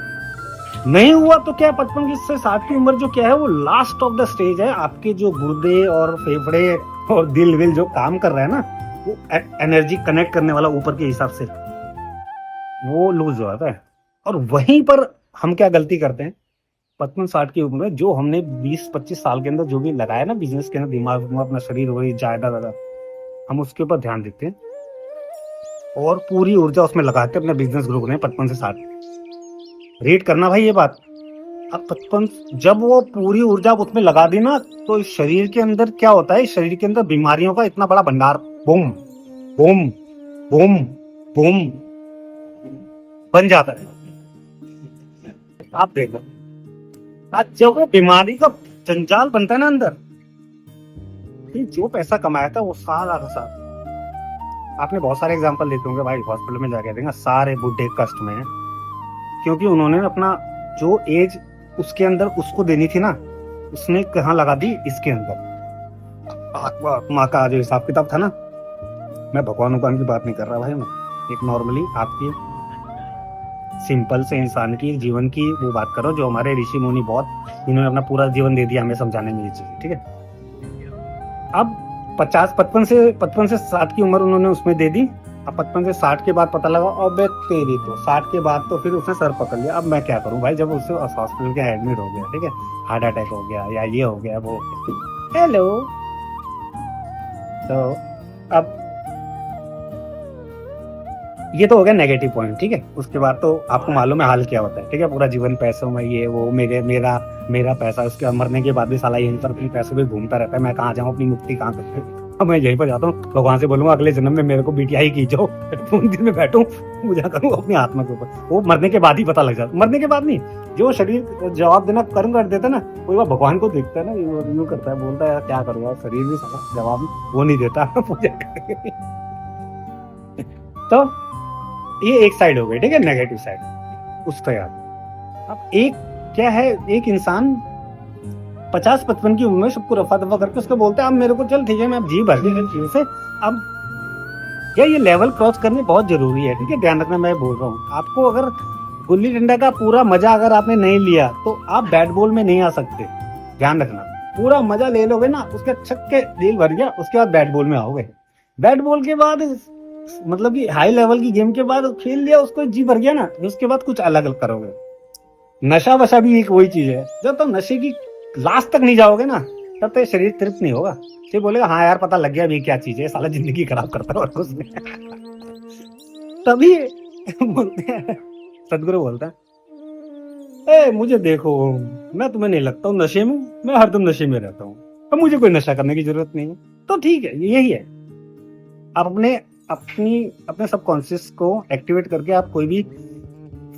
नहीं हुआ तो क्या, 55 से 60 की उम्र जो क्या है, वो लास्ट ऑफ द स्टेज है। आपके जो गुर्दे और फेफड़े और दिल विल जो काम कर रहा है ना, वो एनर्जी कनेक्ट करने वाला ऊपर के हिसाब से वो लूज हो जाता है। और वहीं पर हम क्या गलती करते हैं, 55-60 की उम्र में जो हमने 20-25 साल के अंदर जो भी लगाया ना बिजनेस के अंदर, दिमाग में अपना शरीर वही ज्यादा, हम उसके ऊपर ध्यान देते हैं और पूरी ऊर्जा उसमें लगाते हैं अपने बिजनेस ग्रो करने। 55 से 60 रेट करना भाई ये बात। अब 55 जब वो पूरी ऊर्जा उसमें लगा दी ना, तो इस शरीर के अंदर क्या होता है, शरीर के अंदर बीमारियों का इतना बड़ा भंडार बूम बूम बूम बूम बन जाता है। आप देखो, जब वो बीमारी का जंजाल बनता है ना अंदर, जो पैसा कमाया था वो सारा का सारा, आपने बहुत सारे एग्जांपल देते होंगे भाई, हॉस्पिटल में जाके देंगे सारे बुढ़े कष्ट में हैं, क्योंकि उन्होंने अपना जो एज उसके अंदर उसको देनी थी ना, उसने कहाँ लगा दी, इसके अंदर। आत्मा का जो हिसाब किताब था ना, मैं भगवान की बात नहीं कर रहा भाई, मैं एक नॉर्मली आपकी सिंपल से इंसान की जीवन की वो बात करो, जो हमारे ऋषि मुनि बहुत, इन्होंने अपना पूरा जीवन दे दिया हमें समझाने में ये चीज, ठीक है। अब 55 से 60 की उम्र उन्होंने उसमें दे दी। अब 55 से 60 के बाद पता लगा, अब तेरी तो 60 के बाद तो फिर उसने सर पकड़ लिया, अब मैं क्या करूं भाई, जब उससे हॉस्पिटल के एडमिट हो गया, ठीक है, हार्ट अटैक हो गया या ये हो गया वो, हेलो। तो अब ये तो हो गया नेगेटिव पॉइंट, ठीक है। उसके बाद तो आपको मालूम है हाल क्या होता है, ठीक है, पूरा जीवन पैसों में, ये वो, मेरा पैसा, उसके मरने के बाद भी साला यहीं पर अपनी पैसों पे घूमता रहता है, मैं कहाँ जाऊँ, अपनी मुक्ति कहाँ करते। अब मैं यहीं पर जाता हूँ, भगवान से बोलूंगा अगले जन्म में मेरे को बीटीआई की जो मंदिर में बैठूं, पूजा करूँ अपनी आत्मा के ऊपर। वो मरने के बाद ही पता लग जाता, मरने के बाद नहीं, जो शरीर जवाब देना कर्म कर देता है ना, कोई बार भगवान को देखता है ना, यूं करता है, बोलता है क्या करूँगा, शरीर भी साला जवाब वो नहीं देता पूजा तो ये एक साइड हो गई, ठीक है, नेगेटिव साइड उसका याद। अब एक क्या है, एक इंसान 50-55 की उम्र में सबको रफा दफा करके उसको बोलता है अब मेरे को चल ठीक है, मैं अब जी भर ली चीज से। अब ये लेवल क्रॉस करने बहुत जरूरी है, ठीक है, ध्यान रखना, मैं बोल रहा हूँ आपको, अगर गुल्ली डंडा का पूरा मजा अगर आपने नहीं लिया तो आप बैट बॉल में नहीं आ सकते। ध्यान रखना, पूरा मजा ले लोगे ना, उसके छक्के दिल भर गया, उसके बाद बैट बॉल में आओगे। बैट बॉल के बाद मतलब कि हाई लेवल की गेम के बाद खेल लिया, उसको जी भर गया ना, उसके बाद कुछ अलग करोगे। नशा वशा भी एक वही चीज है, जब तक नशे की लास्ट तक नहीं जाओगे ना, तब तक शरीर तृप्त नहीं होगा। फिर बोलेगा हाँ यार पता लग गया अभी क्या चीज है, साला जिंदगी खराब करता है और कुछ नहीं। तभी बोलते हैं, सदगुरु बोलता है ए मुझे देखो, मैं तुम्हें नहीं लगता हूँ नशे में, मैं हरदम नशे में रहता हूँ, अब मुझे कोई नशा करने की जरूरत नहीं है। तो ठीक है, यही है। आप अपने सबकॉन्शियस को एक्टिवेट करके आप कोई भी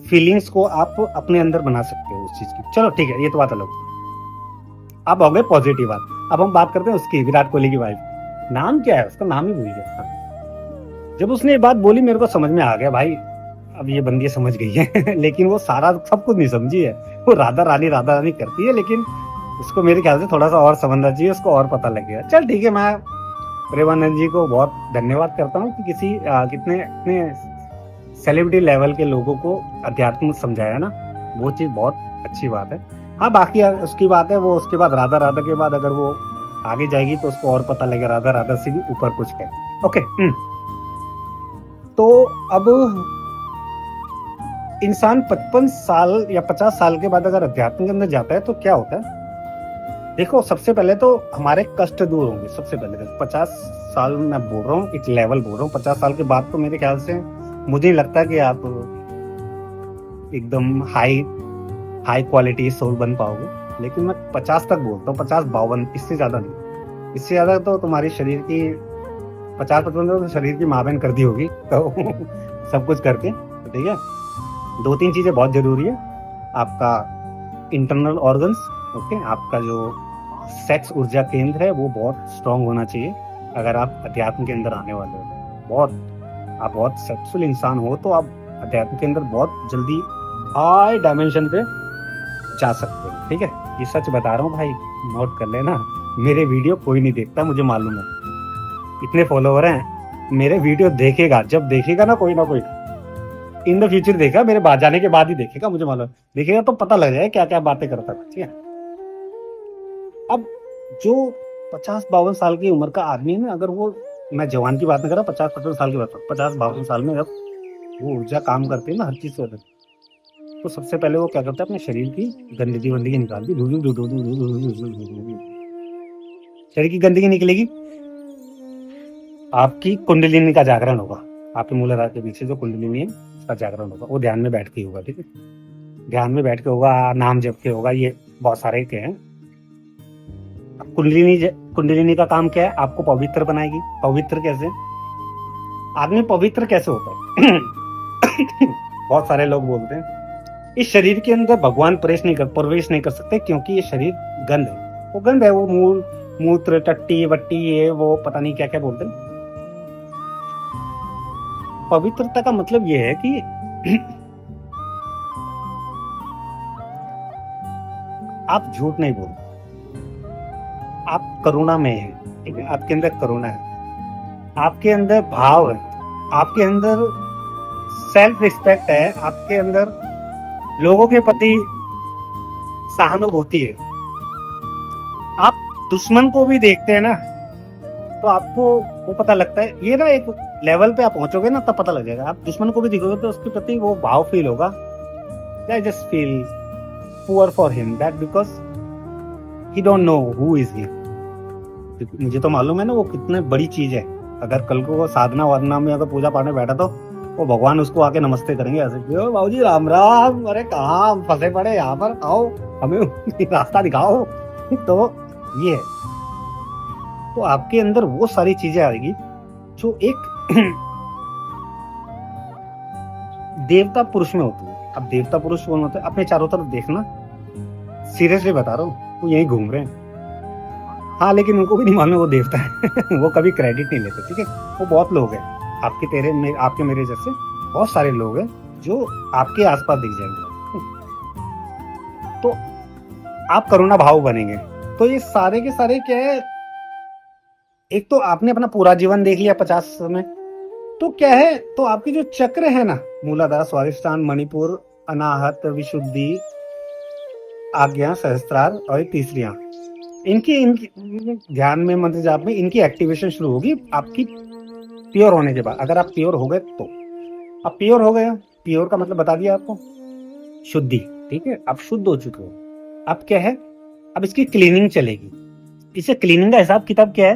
फीलिंग्स को आप अपने अंदर बना सकते हो उस चीज की। चलो ठीक है, ये तो बात अलग। अब हो गए पॉजिटिव बात। अब हम बात करते हैं उसकी, विराट कोहली की वाइफ। नाम क्या है उसका, नाम ही भूल गया। जब उसने ये बात बोली मेरे को समझ में आ गया भाई, अब ये बंदी समझ गई है। लेकिन वो सारा सब कुछ नहीं समझी है, वो राधा रानी करती है, लेकिन उसको मेरे ख्याल से थोड़ा सा और समझना चाहिए, उसको और पता लग गया। चल ठीक है, मैं प्रेमानंद जी को बहुत धन्यवाद करता हूँ कि कितने इतने सेलिब्रिटी लेवल के लोगों को अध्यात्म समझाया ना, वो चीज बहुत अच्छी बात है। हाँ बाकी उसकी बात है, वो उसके बाद राधा राधा के बाद अगर वो आगे जाएगी तो उसको और पता लगेगा राधा राधा से भी ऊपर कुछ है। ओके। तो अब इंसान 55 साल या 50 साल के बाद अगर अध्यात्म के अंदर जाता है तो क्या होता है? देखो सबसे पहले तो हमारे कष्ट दूर होंगे। सबसे पहले तो 50 साल मैं बोल रहा हूँ, एक लेवल बोल रहा हूँ। 50 साल के बाद तो मेरे ख्याल से मुझे नहीं लगता कि आप एकदम हाई क्वालिटी सोल बन पाओगे, लेकिन मैं 50 तक बोलता हूँ, 50-52, इससे ज्यादा नहीं। इससे ज्यादा तो तुम्हारी शरीर की 50-55 तो शरीर की माँ बहन कर दी होगी तो सब कुछ करके। ठीक है, 2-3 चीजें बहुत जरूरी है। आपका इंटरनल ऑर्गन्स, ओके, आपका जो सेक्स ऊर्जा केंद्र है वो बहुत स्ट्रांग होना चाहिए। अगर आप अध्यात्म के अंदर आने वाले हो, आप बहुत सक्सेसफुल इंसान हो, तो आप अध्यात्म के अंदर बहुत जल्दी हाई डायमेंशन पे जा सकते हो। ठीक है, ये सच बता रहा हूँ भाई, नोट कर लेना। मेरे वीडियो कोई नहीं देखता, मुझे मालूम है, इतने फॉलोवर हैं। मेरे वीडियो देखेगा, जब देखेगा ना कोई इन द फ्यूचर देखेगा, मेरे बाद जाने के बाद ही देखेगा, मुझे मालूम देखेगा तो पता लग जाएगा क्या क्या बातें करता है। ठीक है, अब जो 50-52 साल की उम्र का आदमी है ना, अगर वो, मैं जवान की बात नहीं कर रहा, 50-55 साल की बात, 50-52 साल में जब वो ऊर्जा काम करती है ना हर चीज से, तो सबसे पहले वो क्या करता है, अपने शरीर की गंदगी वंदगी निकालती। शरीर की गंदगी निकलेगी, आपकी कुंडलिनी का जागरण होगा। आपके मूलाधार के पीछे जो कुंडलिनी है उसका जागरण होगा, वो ध्यान में बैठ के होगा। ठीक है, ध्यान में बैठ के होगा, नाम जप के होगा, ये बहुत सारे के हैं। कुंडलिनी का काम क्या है? आपको पवित्र बनाएगी। पवित्र कैसे? आदमी पवित्र कैसे होता है? बहुत सारे लोग बोलते हैं इस शरीर के अंदर भगवान प्रवेश नहीं कर सकते, क्योंकि ये शरीर गंध है। वो गंध है, वो मूत्र टट्टी वट्टी, ये वो पता नहीं क्या क्या बोलते हैं। पवित्रता का मतलब ये है कि आप झूठ नहीं बोलते, आप करुणा में है। ठीक है, आपके अंदर करुणा है, आपके अंदर भाव है, आपके अंदर सेल्फ रिस्पेक्ट है, आपके अंदर लोगों के प्रति सहानुभूति है। आप दुश्मन को भी देखते हैं ना, तो आपको वो पता लगता है। ये ना एक लेवल पे आप पहुंचोगे ना, तब पता लग जाएगा। आप दुश्मन को भी देखोगे तो उसके प्रति वो भाव फील होगा। I just feel poor for him, that because he don't know who is he। मुझे तो मालूम है ना वो कितने बड़ी चीज है। अगर कल को वो साधना वाधना में अगर पूजा पाठ में बैठा तो वो भगवान उसको आके नमस्ते करेंगे ऐसे, बाबू जी राम राम, अरे कहाँ फंसे पड़े यहाँ पर, आओ हमें रास्ता दिखाओ। तो ये है, तो आपके अंदर वो सारी चीजें आएगी जो एक देवता पुरुष में होती है। अब देवता पुरुष कौन होता है? अपने चारों तरफ देखना, सीरियसली बता रहा हूँ, वो यही घूम रहे हैं। हाँ, लेकिन उनको भी नहीं मालूम वो देवता है। वो कभी क्रेडिट नहीं लेते। ठीक है, वो बहुत लोग हैं, आपके मेरे जैसे बहुत सारे लोग हैं जो आपके आसपास दिख जाएंगे। तो आप करुणा भाव बनेंगे। तो ये सारे के सारे क्या है, एक तो आपने अपना पूरा जीवन देख लिया 50 में, तो क्या है, तो आपकी जो चक्र है ना, मूलाधार, स्वादिष्ठान, मणिपुर, अनाहत, विशुद्धि, आज्ञा, सहस्त्रार और तीसरियां, इनकी ध्यान में, मंत्र जाप में इनकी एक्टिवेशन शुरू होगी आपकी प्योर होने के बाद, अगर आप प्योर हो गए तो, अब प्योर हो गया, प्योर का मतलब बता दिया आपको, शुद्धि, ठीक है, आप शुद्ध हो चुके हो। अब क्या है, अब इसकी क्लीनिंग चलेगी। इसे क्लीनिंग का हिसाब किताब क्या है,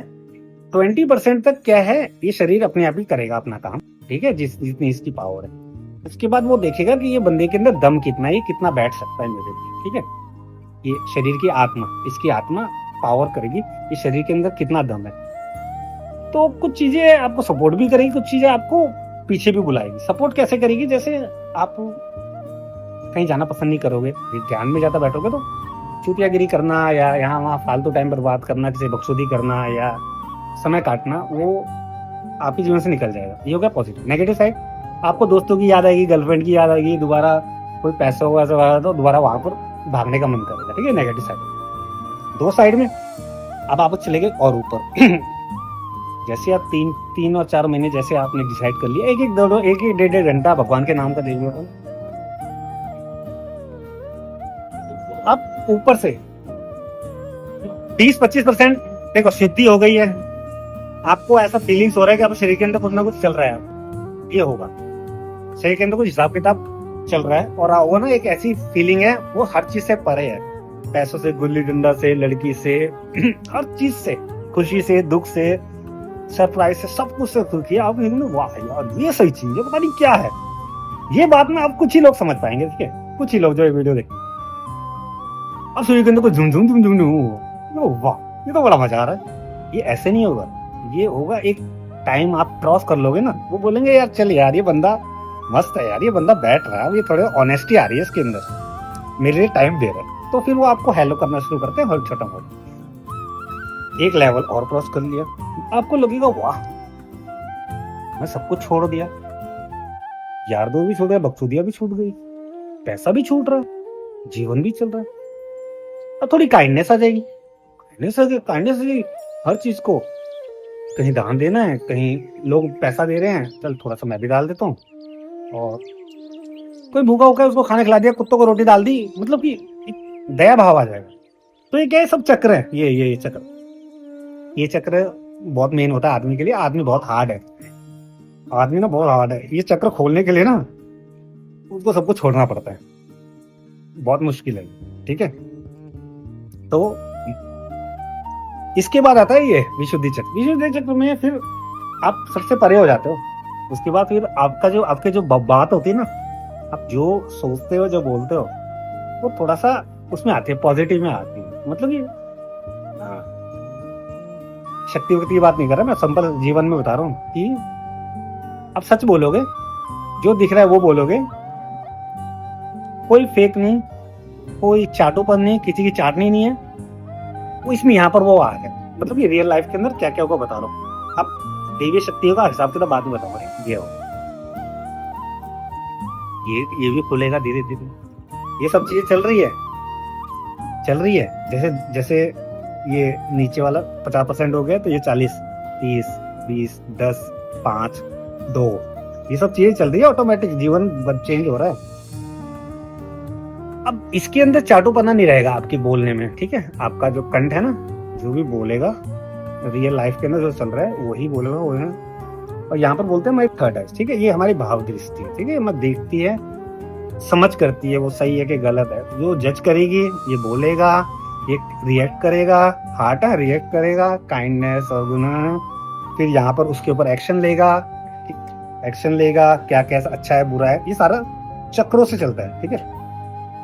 20% तक क्या है, ये शरीर अपने आप ही करेगा अपना काम, ठीक है, जितनी इसकी पावर है। उसके बाद वो देखेगा कि ये बंदे के अंदर दम कितना है, ये कितना बैठ सकता है मेरे लिए, ठीक है। ये शरीर की आत्मा, इसकी आत्मा पावर करेगी ये शरीर के अंदर कितना दम है। तो कुछ चीजें आपको सपोर्ट भी करेगी, कुछ चीजें आपको पीछे भी बुलाएगी। सपोर्ट कैसे करेगी, जैसे आप कहीं जाना पसंद नहीं करोगे, ध्यान में ज्यादा बैठोगे तो चूतियागिरी करना या यहाँ वहाँ फालतू टाइम बर्बाद करना, किसी बकचोदी करना या समय काटना, वो आपके जीवन से निकल जाएगा। ये हो गया पॉजिटिव। नेगेटिव साइड, आपको दोस्तों की याद आएगी, गर्लफ्रेंड की याद आएगी, दोबारा कोई पैसा होगा तो दोबारा वहां पर भागने का मन करेगा, ठीक है, नेगेटिव साइड। दो साइड में अब आप चले गए और ऊपर जैसे आप 3 और 4 महीने जैसे आपने डिसाइड कर लिया, एक डेढ़ घंटा भगवान के नाम का दे दिया, अब ऊपर से 20-25% देखो शुद्धि हो गई है, आपको ऐसा फीलिंग्स हो रहा है कि आप शरीर के अंदर कुछ ना कुछ चल रहा है, ये होगा शरीर के अंदर कुछ हिसाब किताब चल रहा है। और वो ना एक ऐसी फीलिंग है, वो हर चीज से परे है, पैसों से, गुल्ली डंडा से, लड़की से हर चीज से, खुशी से, दुख से, सरप्राइज से, सब कुछ से खुशी है। आप वाह यार ये सही चीज है, पता नहीं क्या है। ये बात ना आप कुछ ही लोग समझ पाएंगे, ठीक है, कुछ ही लोग जो ये वीडियो देखेंगे। अब शरीर के अंदर कुछ झुम झुम झुम झुम झुम, वाह ये तो बड़ा मजा आ रहा है। ये ऐसे नहीं होगा, ये होगा एक टाइम आप क्रॉस कर लोगे ना, वो बोलेंगे यार चल यार ये बंदा मस्त है यार, ये बंदा बैठ रहा है, ये थोड़े ऑनेस्टी आ रही है इसके अंदर, मेरे लिए टाइम दे रहा है। तो फिर वो आपको हेलो करना शुरू करते हैं, छोटा मोटा। एक लेवल और क्रॉस कर लिया, आपको लगेगा वाह मैं सब कुछ छोड़ दिया, यार दो भी छोड़ दिया, बकचोदियां भी छूट गई, पैसा भी छूट रहा है, जीवन भी चल रहा है। अब थोड़ी काइंडनेस आ जाएगी, काइंडनेस हर चीज को, कहीं दान देना है, कहीं लोग पैसा दे रहे हैं, चल थोड़ा सा मैं भी डाल देता हूँ, और कोई भूखा होकर उसको खाना खिला दिया, कुत्तों को रोटी डाल दी, मतलब कि दया भाव आ जाएगा। तो ये क्या है, सब चक्र है, ये चक्र बहुत मेन होता है आदमी के लिए। आदमी बहुत हार्ड है, आदमी ना बहुत हार्ड है। ये चक्र खोलने के लिए ना उसको सब कुछ छोड़ना पड़ता है, बहुत मुश्किल है, ठीक है। तो इसके बाद आता है ये विशुद्धि चक्र। विशुद्धि चक्र में फिर आप सबसे परे हो जाते हो। उसके बाद फिर आपके जो बात होती है ना, आप जो सोचते हो, जो बोलते हो, वो थोड़ा सा उसमें आती है, पॉजिटिव में आती है। मतलब कि शक्ति वक्ति की बात नहीं कर रहा मैं, सिंपल जीवन में बता रहा हूँ कि आप सच बोलोगे, जो दिख रहा है वो बोलोगे, कोई फेक नहीं, कोई चाटोपन नहीं, किसी की चाटनी नहीं है, वो इसमें यहाँ पर वो आ गया। मतलब ये रियल लाइफ के अंदर क्या क्या होगा बता रहा हूँ। अब देवी शक्तियों का हिसाब किताब बाद में बताऊंगा। ये भी खुलेगा धीरे धीरे, ये सब चीजें चल रही है। जैसे ये नीचे वाला 50% हो गया, तो ये 40, 30, 20, 10, 5, 2, ये सब चीजें चल रही है, ऑटोमेटिक जीवन चेंज हो रहा है। अब इसके अंदर चाटूपना नहीं रहेगा आपकी बोलने में, ठीक है। आपका जो कंठ है ना, जो भी बोलेगा रियल लाइफ के अंदर जो चल रहा है वही बोलेगा, वो है। और यहाँ पर बोलते हैं हमारी थर्ड आइज, ठीक है, ये हमारी भाव दृष्टि है, ठीक है, मत देखती है, समझ करती है वो सही है कि गलत है। जो जज करेगी, ये बोलेगा, ये रिएक्ट करेगा, हार्ट है रिएक्ट करेगा, काइंडनेस और गुना, फिर यहाँ पर उसके ऊपर एक्शन लेगा, एक्शन लेगा, क्या कैसा अच्छा है बुरा है, ये सारा चक्रों से चलता है, ठीक है।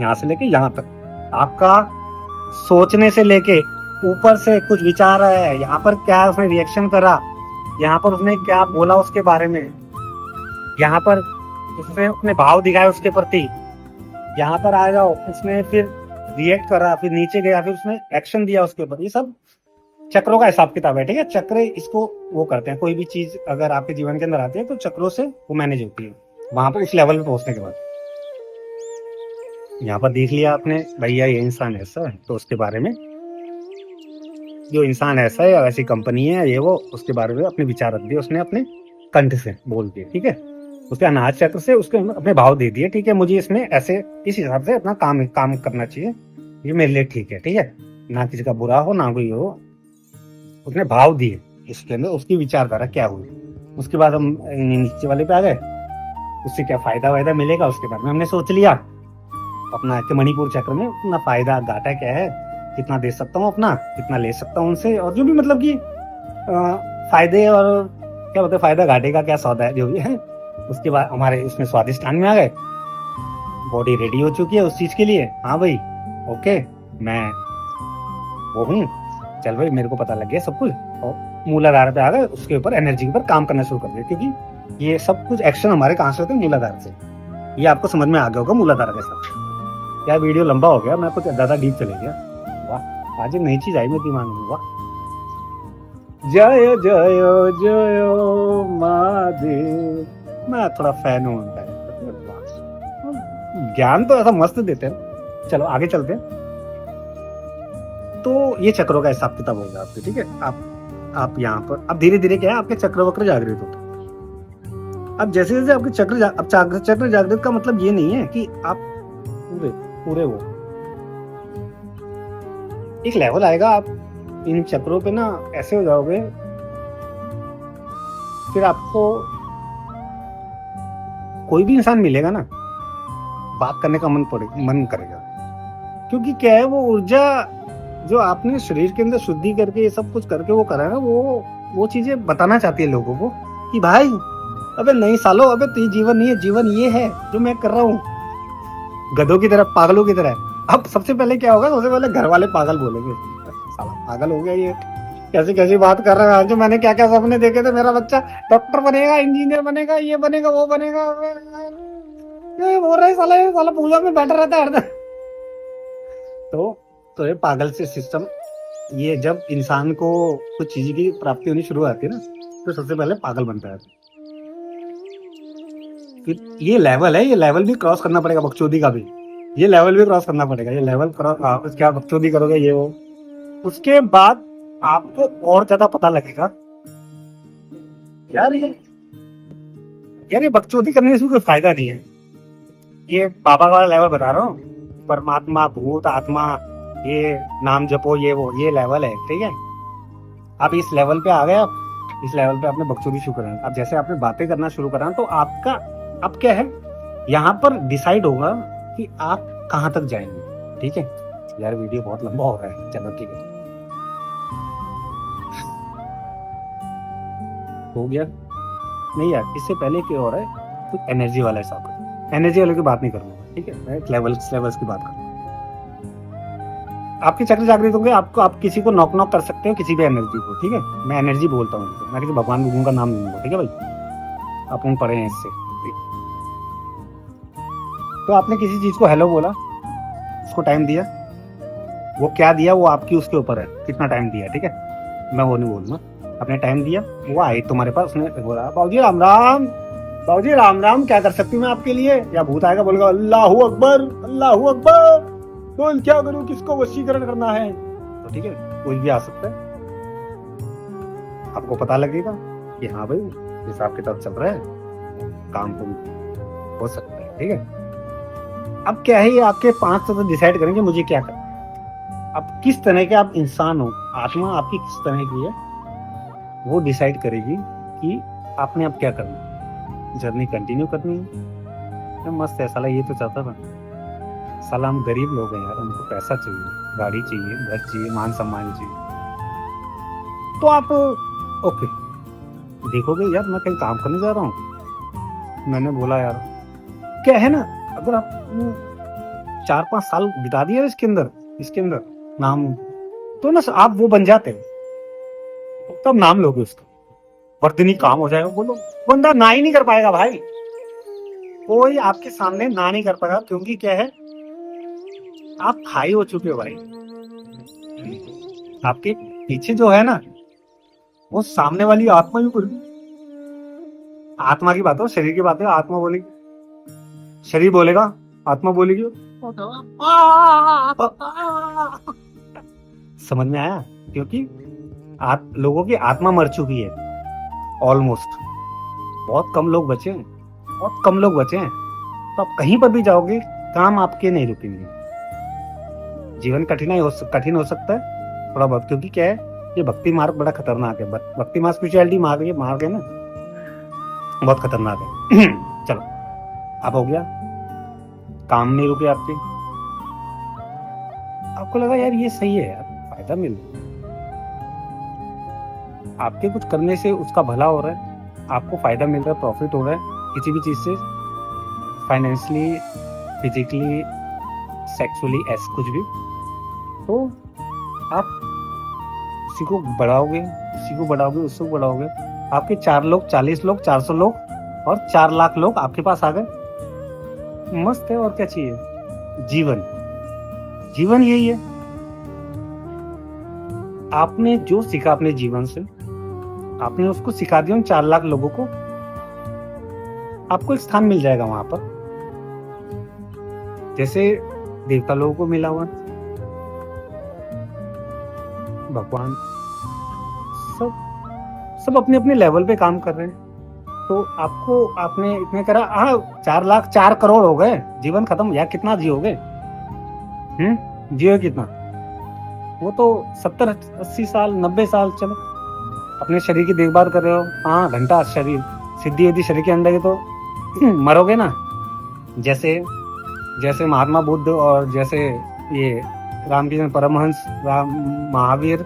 यहाँ से लेके यहाँ तक आपका सोचने से लेके ऊपर से कुछ विचार है, यहाँ पर क्या उसने रिएक्शन करा, यहाँ पर उसने क्या बोला उसके बारे में, यहाँ पर उसने अपने भाव दिखाए उसके प्रति, यहाँ पर आ जाओ उसने फिर रिएक्ट करा, फिर नीचे गया, फिर उसने एक्शन दिया उसके ऊपर। ये सब चक्रों का हिसाब किताब है, ठीक है। चक्र इसको वो करते हैं, कोई भी चीज अगर आपके जीवन के अंदर आती है तो चक्रों से वो मैनेज होती है वहां पर उस लेवल पे पहुंचने के बाद। यहाँ पर देख लिया आपने भैया ये इंसान ऐसा है, तो उसके बारे में जो इंसान ऐसा है, ऐसी कंपनी है, ये वो, उसके बारे में अपने विचार रख दिए उसने अपने कंठ से बोल दिए, ठीक है। उसके अनाज चक्र से उसके अपने भाव दे दिए, ठीक है, मुझे इसमें ऐसे इस हिसाब से अपना काम करना चाहिए, ये मेरे लिए ठीक है, ठीक है, ना किसी का बुरा हो ना कोई हो। उसने भाव दिए इसके अंदर, उसकी विचारधारा क्या हुई, उसके बाद हम नीचे वाले पे आ गए, उससे क्या फायदा वायदा मिलेगा उसके बारे में हमने सोच लिया। अपना कि मणिपुर चक्र में अपना फायदा घाटा क्या है, कितना दे सकता हूँ अपना, कितना ले सकता हूँ उनसे, और जो भी मतलब कि फायदे और क्या बोलते हैं, फायदा घाटे का क्या सौदा है जो भी है। उसके बाद हमारे उसमें स्वादिष्टान में आ गए, बॉडी रेडी हो चुकी है उस चीज के लिए। हाँ भाई ओके, मैं वो हूँ, चल भाई मेरे को पता लग गया सब कुछ। और मूलाधार पे आ गए, उसके ऊपर एनर्जी के ऊपर काम करना शुरू कर दिया, क्योंकि ये सब कुछ एक्शन हमारे कहाँ से होते हैं, मूलाधार से। ये आपको समझ में आ गया होगा मूलाधार के साथ। क्या वीडियो लंबा हो गया, मैं कुछ ज्यादा डीप चले गया। वाह, आज एक नई चीज आई मेरे दिमाग में। वाह, जय जय जय महादेव। मैं थोड़ा फैन हूँ उनका, ज्ञान तो ऐसा मस्त देते हैं। चलो आगे चलते हैं। तो ये चक्रों का हिसाब किताब होगा आपके, ठीक है। आप यहाँ पर अब धीरे धीरे क्या है, आपके चक्र वक्र जागृत होते हैं। अब जैसे जैसे आपके चक्र जागृत का मतलब ये नहीं है कि आप पूरे वो एक लेवल आएगा, आप इन चक्रों पे ना ऐसे हो जाओगे, फिर आपको कोई भी इंसान मिलेगा ना, बात करने का मन करेगा। क्योंकि क्या है, वो ऊर्जा जो आपने शरीर के अंदर शुद्धि करके ये सब कुछ करके वो करा है ना, वो चीजें बताना चाहती है लोगों को कि भाई अबे नहीं सालो, अबे तो जीवन नहीं है, जीवन ये है जो मैं कर रहा हूँ, गधों की तरह, पागलों की तरह। अब सबसे पहले क्या होगा, सबसे पहले घर वाले पागल बोलेंगे, साला पागल हो गया ये, कैसी कैसी बात कर रहा है, जो मैंने क्या क्या सपने देखे थे, मेरा बच्चा डॉक्टर बनेगा, इंजीनियर बनेगा, ये बनेगा वो बनेगा, ये बोल रहा है साला पूजा में बैठा रहता है हरदम। तो ये पागल से सिस्टम, ये जब इंसान को कुछ चीज की प्राप्ति होनी शुरू होती है ना, तो सबसे पहले पागल बनता है। फिर ये लेवल है, ये लेवल भी क्रॉस करना पड़ेगा, बकचोदी का भी ये लेवल भी क्रॉस करना पड़ेगा। ये लेवल क्रॉस, क्या बकचोदी करोगे ये वो, उसके बाद आपको और ज्यादा पता लगेगा यार ये बकचोदी करने से कोई फायदा नहीं है। ये बाबा वाला लेवल बता रहा हूँ, परमात्मा, भूत, आत्मा, ये नाम जपो, ये वो, ये लेवल है, ठीक है। आप इस लेवल पे आ गए, आप इस लेवल पे आपने बकचोदी शुरू करा। अब जैसे आपने बातें करना शुरू करा, तो आपका अब क्या है, यहाँ पर डिसाइड होगा कि आप कहाँ तक जाएंगे, ठीक है। यार वीडियो बहुत लंबा हो रहा है, चलो ठीक है, हो गया। नहीं यार, इससे पहले क्या हो रहा है, तो एनर्जी वाला हिसाब कर, एनर्जी वाले की बात नहीं करूंगा, ठीक है, मैं लेवल्स की बात करूंगा। आपके चक्र जागृत होंगे, आप किसी को नॉक कर सकते हो, किसी भी एनर्जी को, ठीक है। मैं एनर्जी बोलता हूँ, मैं किसी भगवान का नाम नहीं लूंगा, ठीक है भाई, आप उन पढ़े हैं इससे। तो आपने किसी चीज को हेलो बोला, उसको टाइम दिया, वो क्या दिया वो आपकी उसके ऊपर है, कितना टाइम दिया, ठीक है, मैं वो नहीं बोलूंगा। आपने टाइम दिया, वो आई तुम्हारे पास, उसने बोला बाबूजी राम राम, बाबूजी राम राम, क्या कर सकती हूँ मैं आपके लिए। या भूत आएगा, बोलेगा अल्लाहू अकबर, अल्लाहू अकबर, बोल क्या करूं, किसको वशीकरण करना है, तो ठीक है, कोई भी आ सकता है। आपको पता लगेगा कि हाँ भाई हिसाब किताब चल रहा है, काम तो हो सकता है, ठीक है। अब क्या है, ये आपके 5 तत्व डिसाइड करेंगे मुझे क्या करना है। अब किस तरह के आप इंसान हो, आत्मा आपकी किस तरह की है, वो डिसाइड करेगी कि आपने अब क्या करना है। जर्नी कंटिन्यू करनी है, मस्त है साला, ये तो चाहता था साला, हम गरीब लोग हैं यार, हमको पैसा चाहिए, गाड़ी चाहिए, घर चाहिए, मान सम्मान चाहिए। तो आप ओके देखोगे यार, मैं कहीं काम करने जा रहा हूँ, मैंने बोला यार क्या है ना, अगर आप 4-5 साल बिता दिए इसके अंदर नाम, तो ना आप वो बन जाते हो, तब नाम लोगे उसका, वर्तनी काम हो जाएगा। बोलो बंदा ना ही नहीं कर पाएगा भाई, कोई आपके सामने ना नहीं कर पाएगा, क्योंकि क्या है, आप हाई हो चुके हो भाई। आपके पीछे जो है ना, वो सामने वाली आत्मा भी बोलेगी, आत्मा की बात हो, शरीर की बात है, आत्मा बोलेगी, शरीर बोलेगा, आत्मा बोलेगी। समझ में आया, क्योंकि लोगों की आत्मा मर चुकी है ऑलमोस्ट, बहुत कम लोग बचे हैं, तो आप कहीं पर भी जाओगे, काम आपके नहीं रुकेंगे। जीवन कठिन हो सकता है थोड़ा बहुत, क्योंकि क्या है, ये भक्ति मार्ग बड़ा खतरनाक है, भक्ति मार्ग स्पिरिचुअलिटी मार्ग है ना, बहुत खतरनाक है। चलो, अब हो गया, काम नहीं रुके आपके, आपको लगा यार ये सही है यार, फायदा मिल रहा है, आपके कुछ करने से उसका भला हो रहा है, आपको फायदा मिल रहा है, प्रॉफिट हो रहा है किसी भी चीज से, फाइनेंशियली, फिजिकली, सेक्सुअली, ऐसा कुछ भी, तो आप उसी को बढ़ाओगे, उसी को बढ़ाओगे, उसको बढ़ाओगे, आपके 4 लोग, 40 लोग, 400 लोग और 4 लाख लोग आपके पास आ गए। मस्त है, और क्या चाहिए। जीवन, जीवन यही है। आपने जो सीखा अपने जीवन से, आपने उसको सिखा दिया उन 4 लाख लोगों को, आपको एक स्थान मिल जाएगा वहां पर, जैसे देवता लोगों को मिला हुआ, भगवान, सब सब अपने अपने लेवल पे काम कर रहे हैं। तो आपको, आपने इतने करा, 4 लाख 4 करोड़ हो गए, जीवन खत्म यार, कितना जियोगे? जियो कितना? वो तो 70-80 साल, 90 साल, चलो अपने शरीर की देखभाल कर रहे हो, हाँ घंटा शरीर, सिद्धि यदि शरीर के अंदर है तो मरोगे ना। जैसे जैसे महात्मा बुद्ध और जैसे ये रामकृष्ण परमहंस, राम महावीर,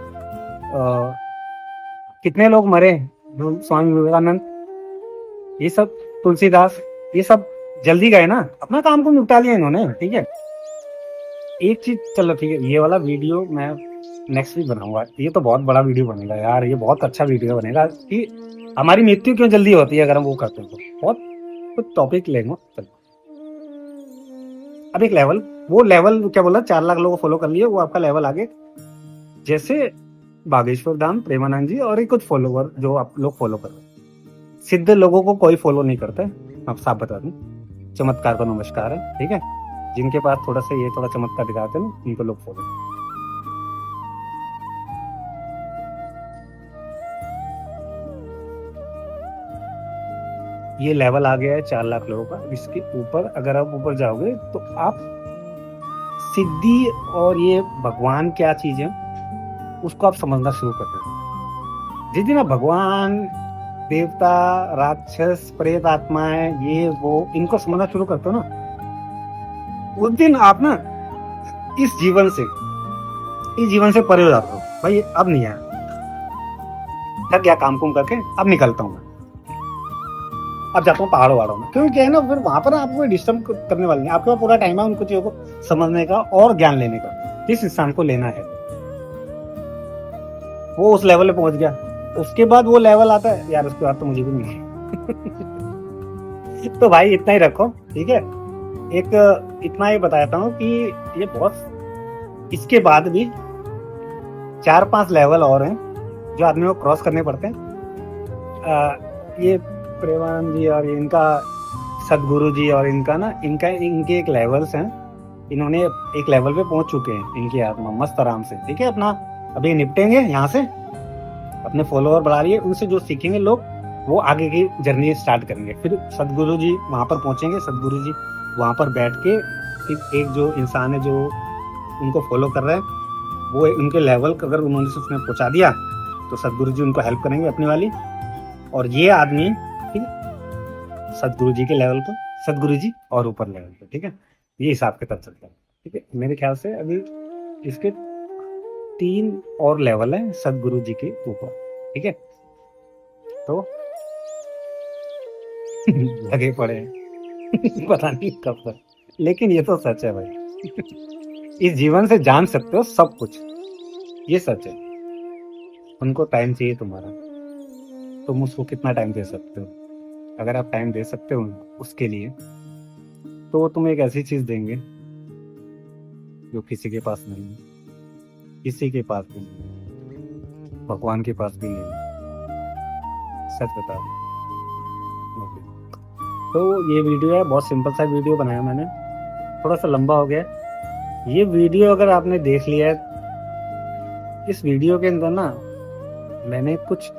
कितने लोग मरे, स्वामी विवेकानंद, ये सब, तुलसीदास, ये सब जल्दी गए ना, अपना काम को निपटा लिया इन्होंने। ठीक है, एक चीज, चलो ठीक है, ये वाला वीडियो मैं नेक्स्ट वीक बनाऊंगा, ये तो बहुत बड़ा वीडियो बनेगा यार, ये बहुत अच्छा वीडियो बनेगा कि हमारी मृत्यु क्यों जल्दी होती है अगर हम वो करते हैं तो, बहुत कुछ टॉपिक लेंगे। चलो, अब एक लेवल, वो लेवल क्या बोला, 4 लाख लोगों को फॉलो कर लिए, वो आपका लेवल आगे, जैसे बागेश्वर धाम, प्रेमानंद जी और एक कुछ फॉलोवर जो आप लोग फॉलो कर रहे हैं। सिद्ध लोगों को कोई फॉलो नहीं करता है, आप साफ बता दूं, चमत्कार को नमस्कार है। ठीक है, जिनके पास थोड़ा सा ये थोड़ा चमत्कार दिखाते हैं ना, उनको लोग फॉलो। ये लेवल आ गया है 4 लाख लोगों का, इसके ऊपर अगर आप ऊपर जाओगे तो आप सिद्धि और ये भगवान क्या चीज है उसको आप समझना शुरू कर देते। जिस दिन आप भगवान, देवता, राक्षस, प्रेत आत्माएं, ये वो, इनको समझना शुरू करते हो ना, उस दिन आप ना इस जीवन से परे हो जाते हो। भाई अब नहीं है, थक गया काम कुम करके, अब निकलता हूँ, अब जाता हूँ पहाड़ों वहाड़ों में, क्योंकि क्या है ना, फिर वहां पर आपको डिस्टर्ब करने वाले नहीं, आपके पास पूरा टाइम है उनको चीजों को समझने का और ज्ञान लेने का, जिस इंसान को लेना है। वो उस लेवल पे पहुंच गया, उसके बाद वो लेवल आता है यार, उसके बाद तो मुझे भी नहीं है। तो भाई इतना ही रखो, ठीक है। एक इतना ही बताता हूँ कि ये बहुत, इसके बाद भी 4-5 लेवल और हैं जो आदमी को क्रॉस करने पड़ते हैं। ये प्रेमानंद जी और इनका, सदगुरु जी और इनका ना, इनके एक लेवल्स हैं, इन्होंने एक लेवल पे पहुंच चुके हैं, इनकी आत्मा मस्त आराम से। ठीक है, अपना अभी निपटेंगे यहाँ से, अपने फॉलोअर बढ़ा लिए, उनसे जो सीखेंगे लोग वो आगे की जर्नी स्टार्ट करेंगे। फिर सदगुरु जी वहां पर पहुंचेंगे, सदगुरु जी वहां पर बैठ के फिर एक जो इंसान है जो उनको फॉलो कर रहा है, वो उनके लेवल अगर उन्होंने से उसने पहुंचा दिया तो सदगुरु जी उनको हेल्प करेंगे अपनी वाली, और ये आदमी फिर सदगुरु जी के लेवल पर, सदगुरु जी और ऊपर लेवल पर। ठीक है, ये हिसाब किताब चलता है। ठीक है, मेरे ख्याल से अभी इसके 3 और लेवल है सदगुरु जी के ऊपर। ठीक है, तो लगे पड़े हैं। पता नहीं कब तक, लेकिन ये तो सच है भाई। इस जीवन से जान सकते हो सब कुछ, ये सच है। उनको टाइम चाहिए तुम्हारा, तुम उसको कितना टाइम दे सकते हो? अगर आप टाइम दे सकते हो उसके लिए, तो वो तुम्हें एक ऐसी चीज देंगे जो किसी के पास नहीं है, किसी के पास भी नहीं, भगवान के पास भी नहीं। सच बता रहा। तो ये वीडियो है, बहुत सिंपल सा वीडियो बनाया मैंने, थोड़ा सा लंबा हो गया। ये वीडियो अगर आपने देख लिया है, इस वीडियो के अंदर ना मैंने कुछ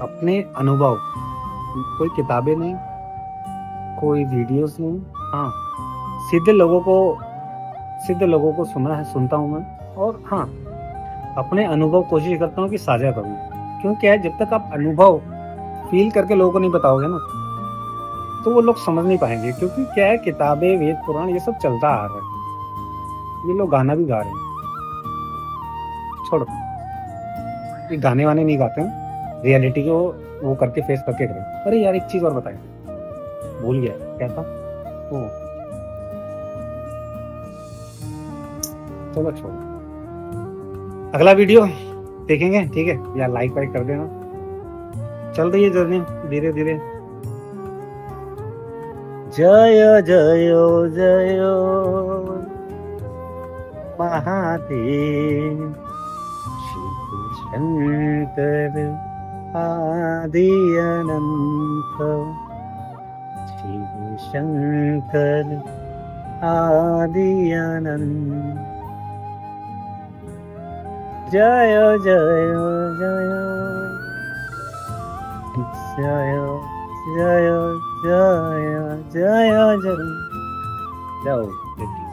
अपने अनुभव, कोई किताबें नहीं, कोई वीडियोस नहीं, हाँ सीधे लोगों को सुनता हूँ मैं, और हाँ अपने अनुभव कोशिश करता हूँ कि साझा करूँ। क्यों, क्या है, जब तक आप अनुभव फील करके लोगों को नहीं बताओगे ना, तो वो लोग समझ नहीं पाएंगे। क्योंकि क्या है, किताबें, वेद पुराण ये सब चलता आ रहा है, ये लोग गाना भी गा रहे हैं। छोड़ो, ये गाने वाने नहीं गाते हैं, रियलिटी को वो करके फेस करके करें। अरे यार, एक चीज और बताए, भूल गया क्या था वो। चलो छोड़ो, अगला वीडियो देखेंगे, ठीक है यार, लाइक वाइक कर देना। चल रही है जर्नी धीरे धीरे। जय जय जय महादेव, शिव शंकर आदि अनंत, शिव शंकर आदि अनंत। जय जय जय जय जय जय जय जय। जाओ बेटी।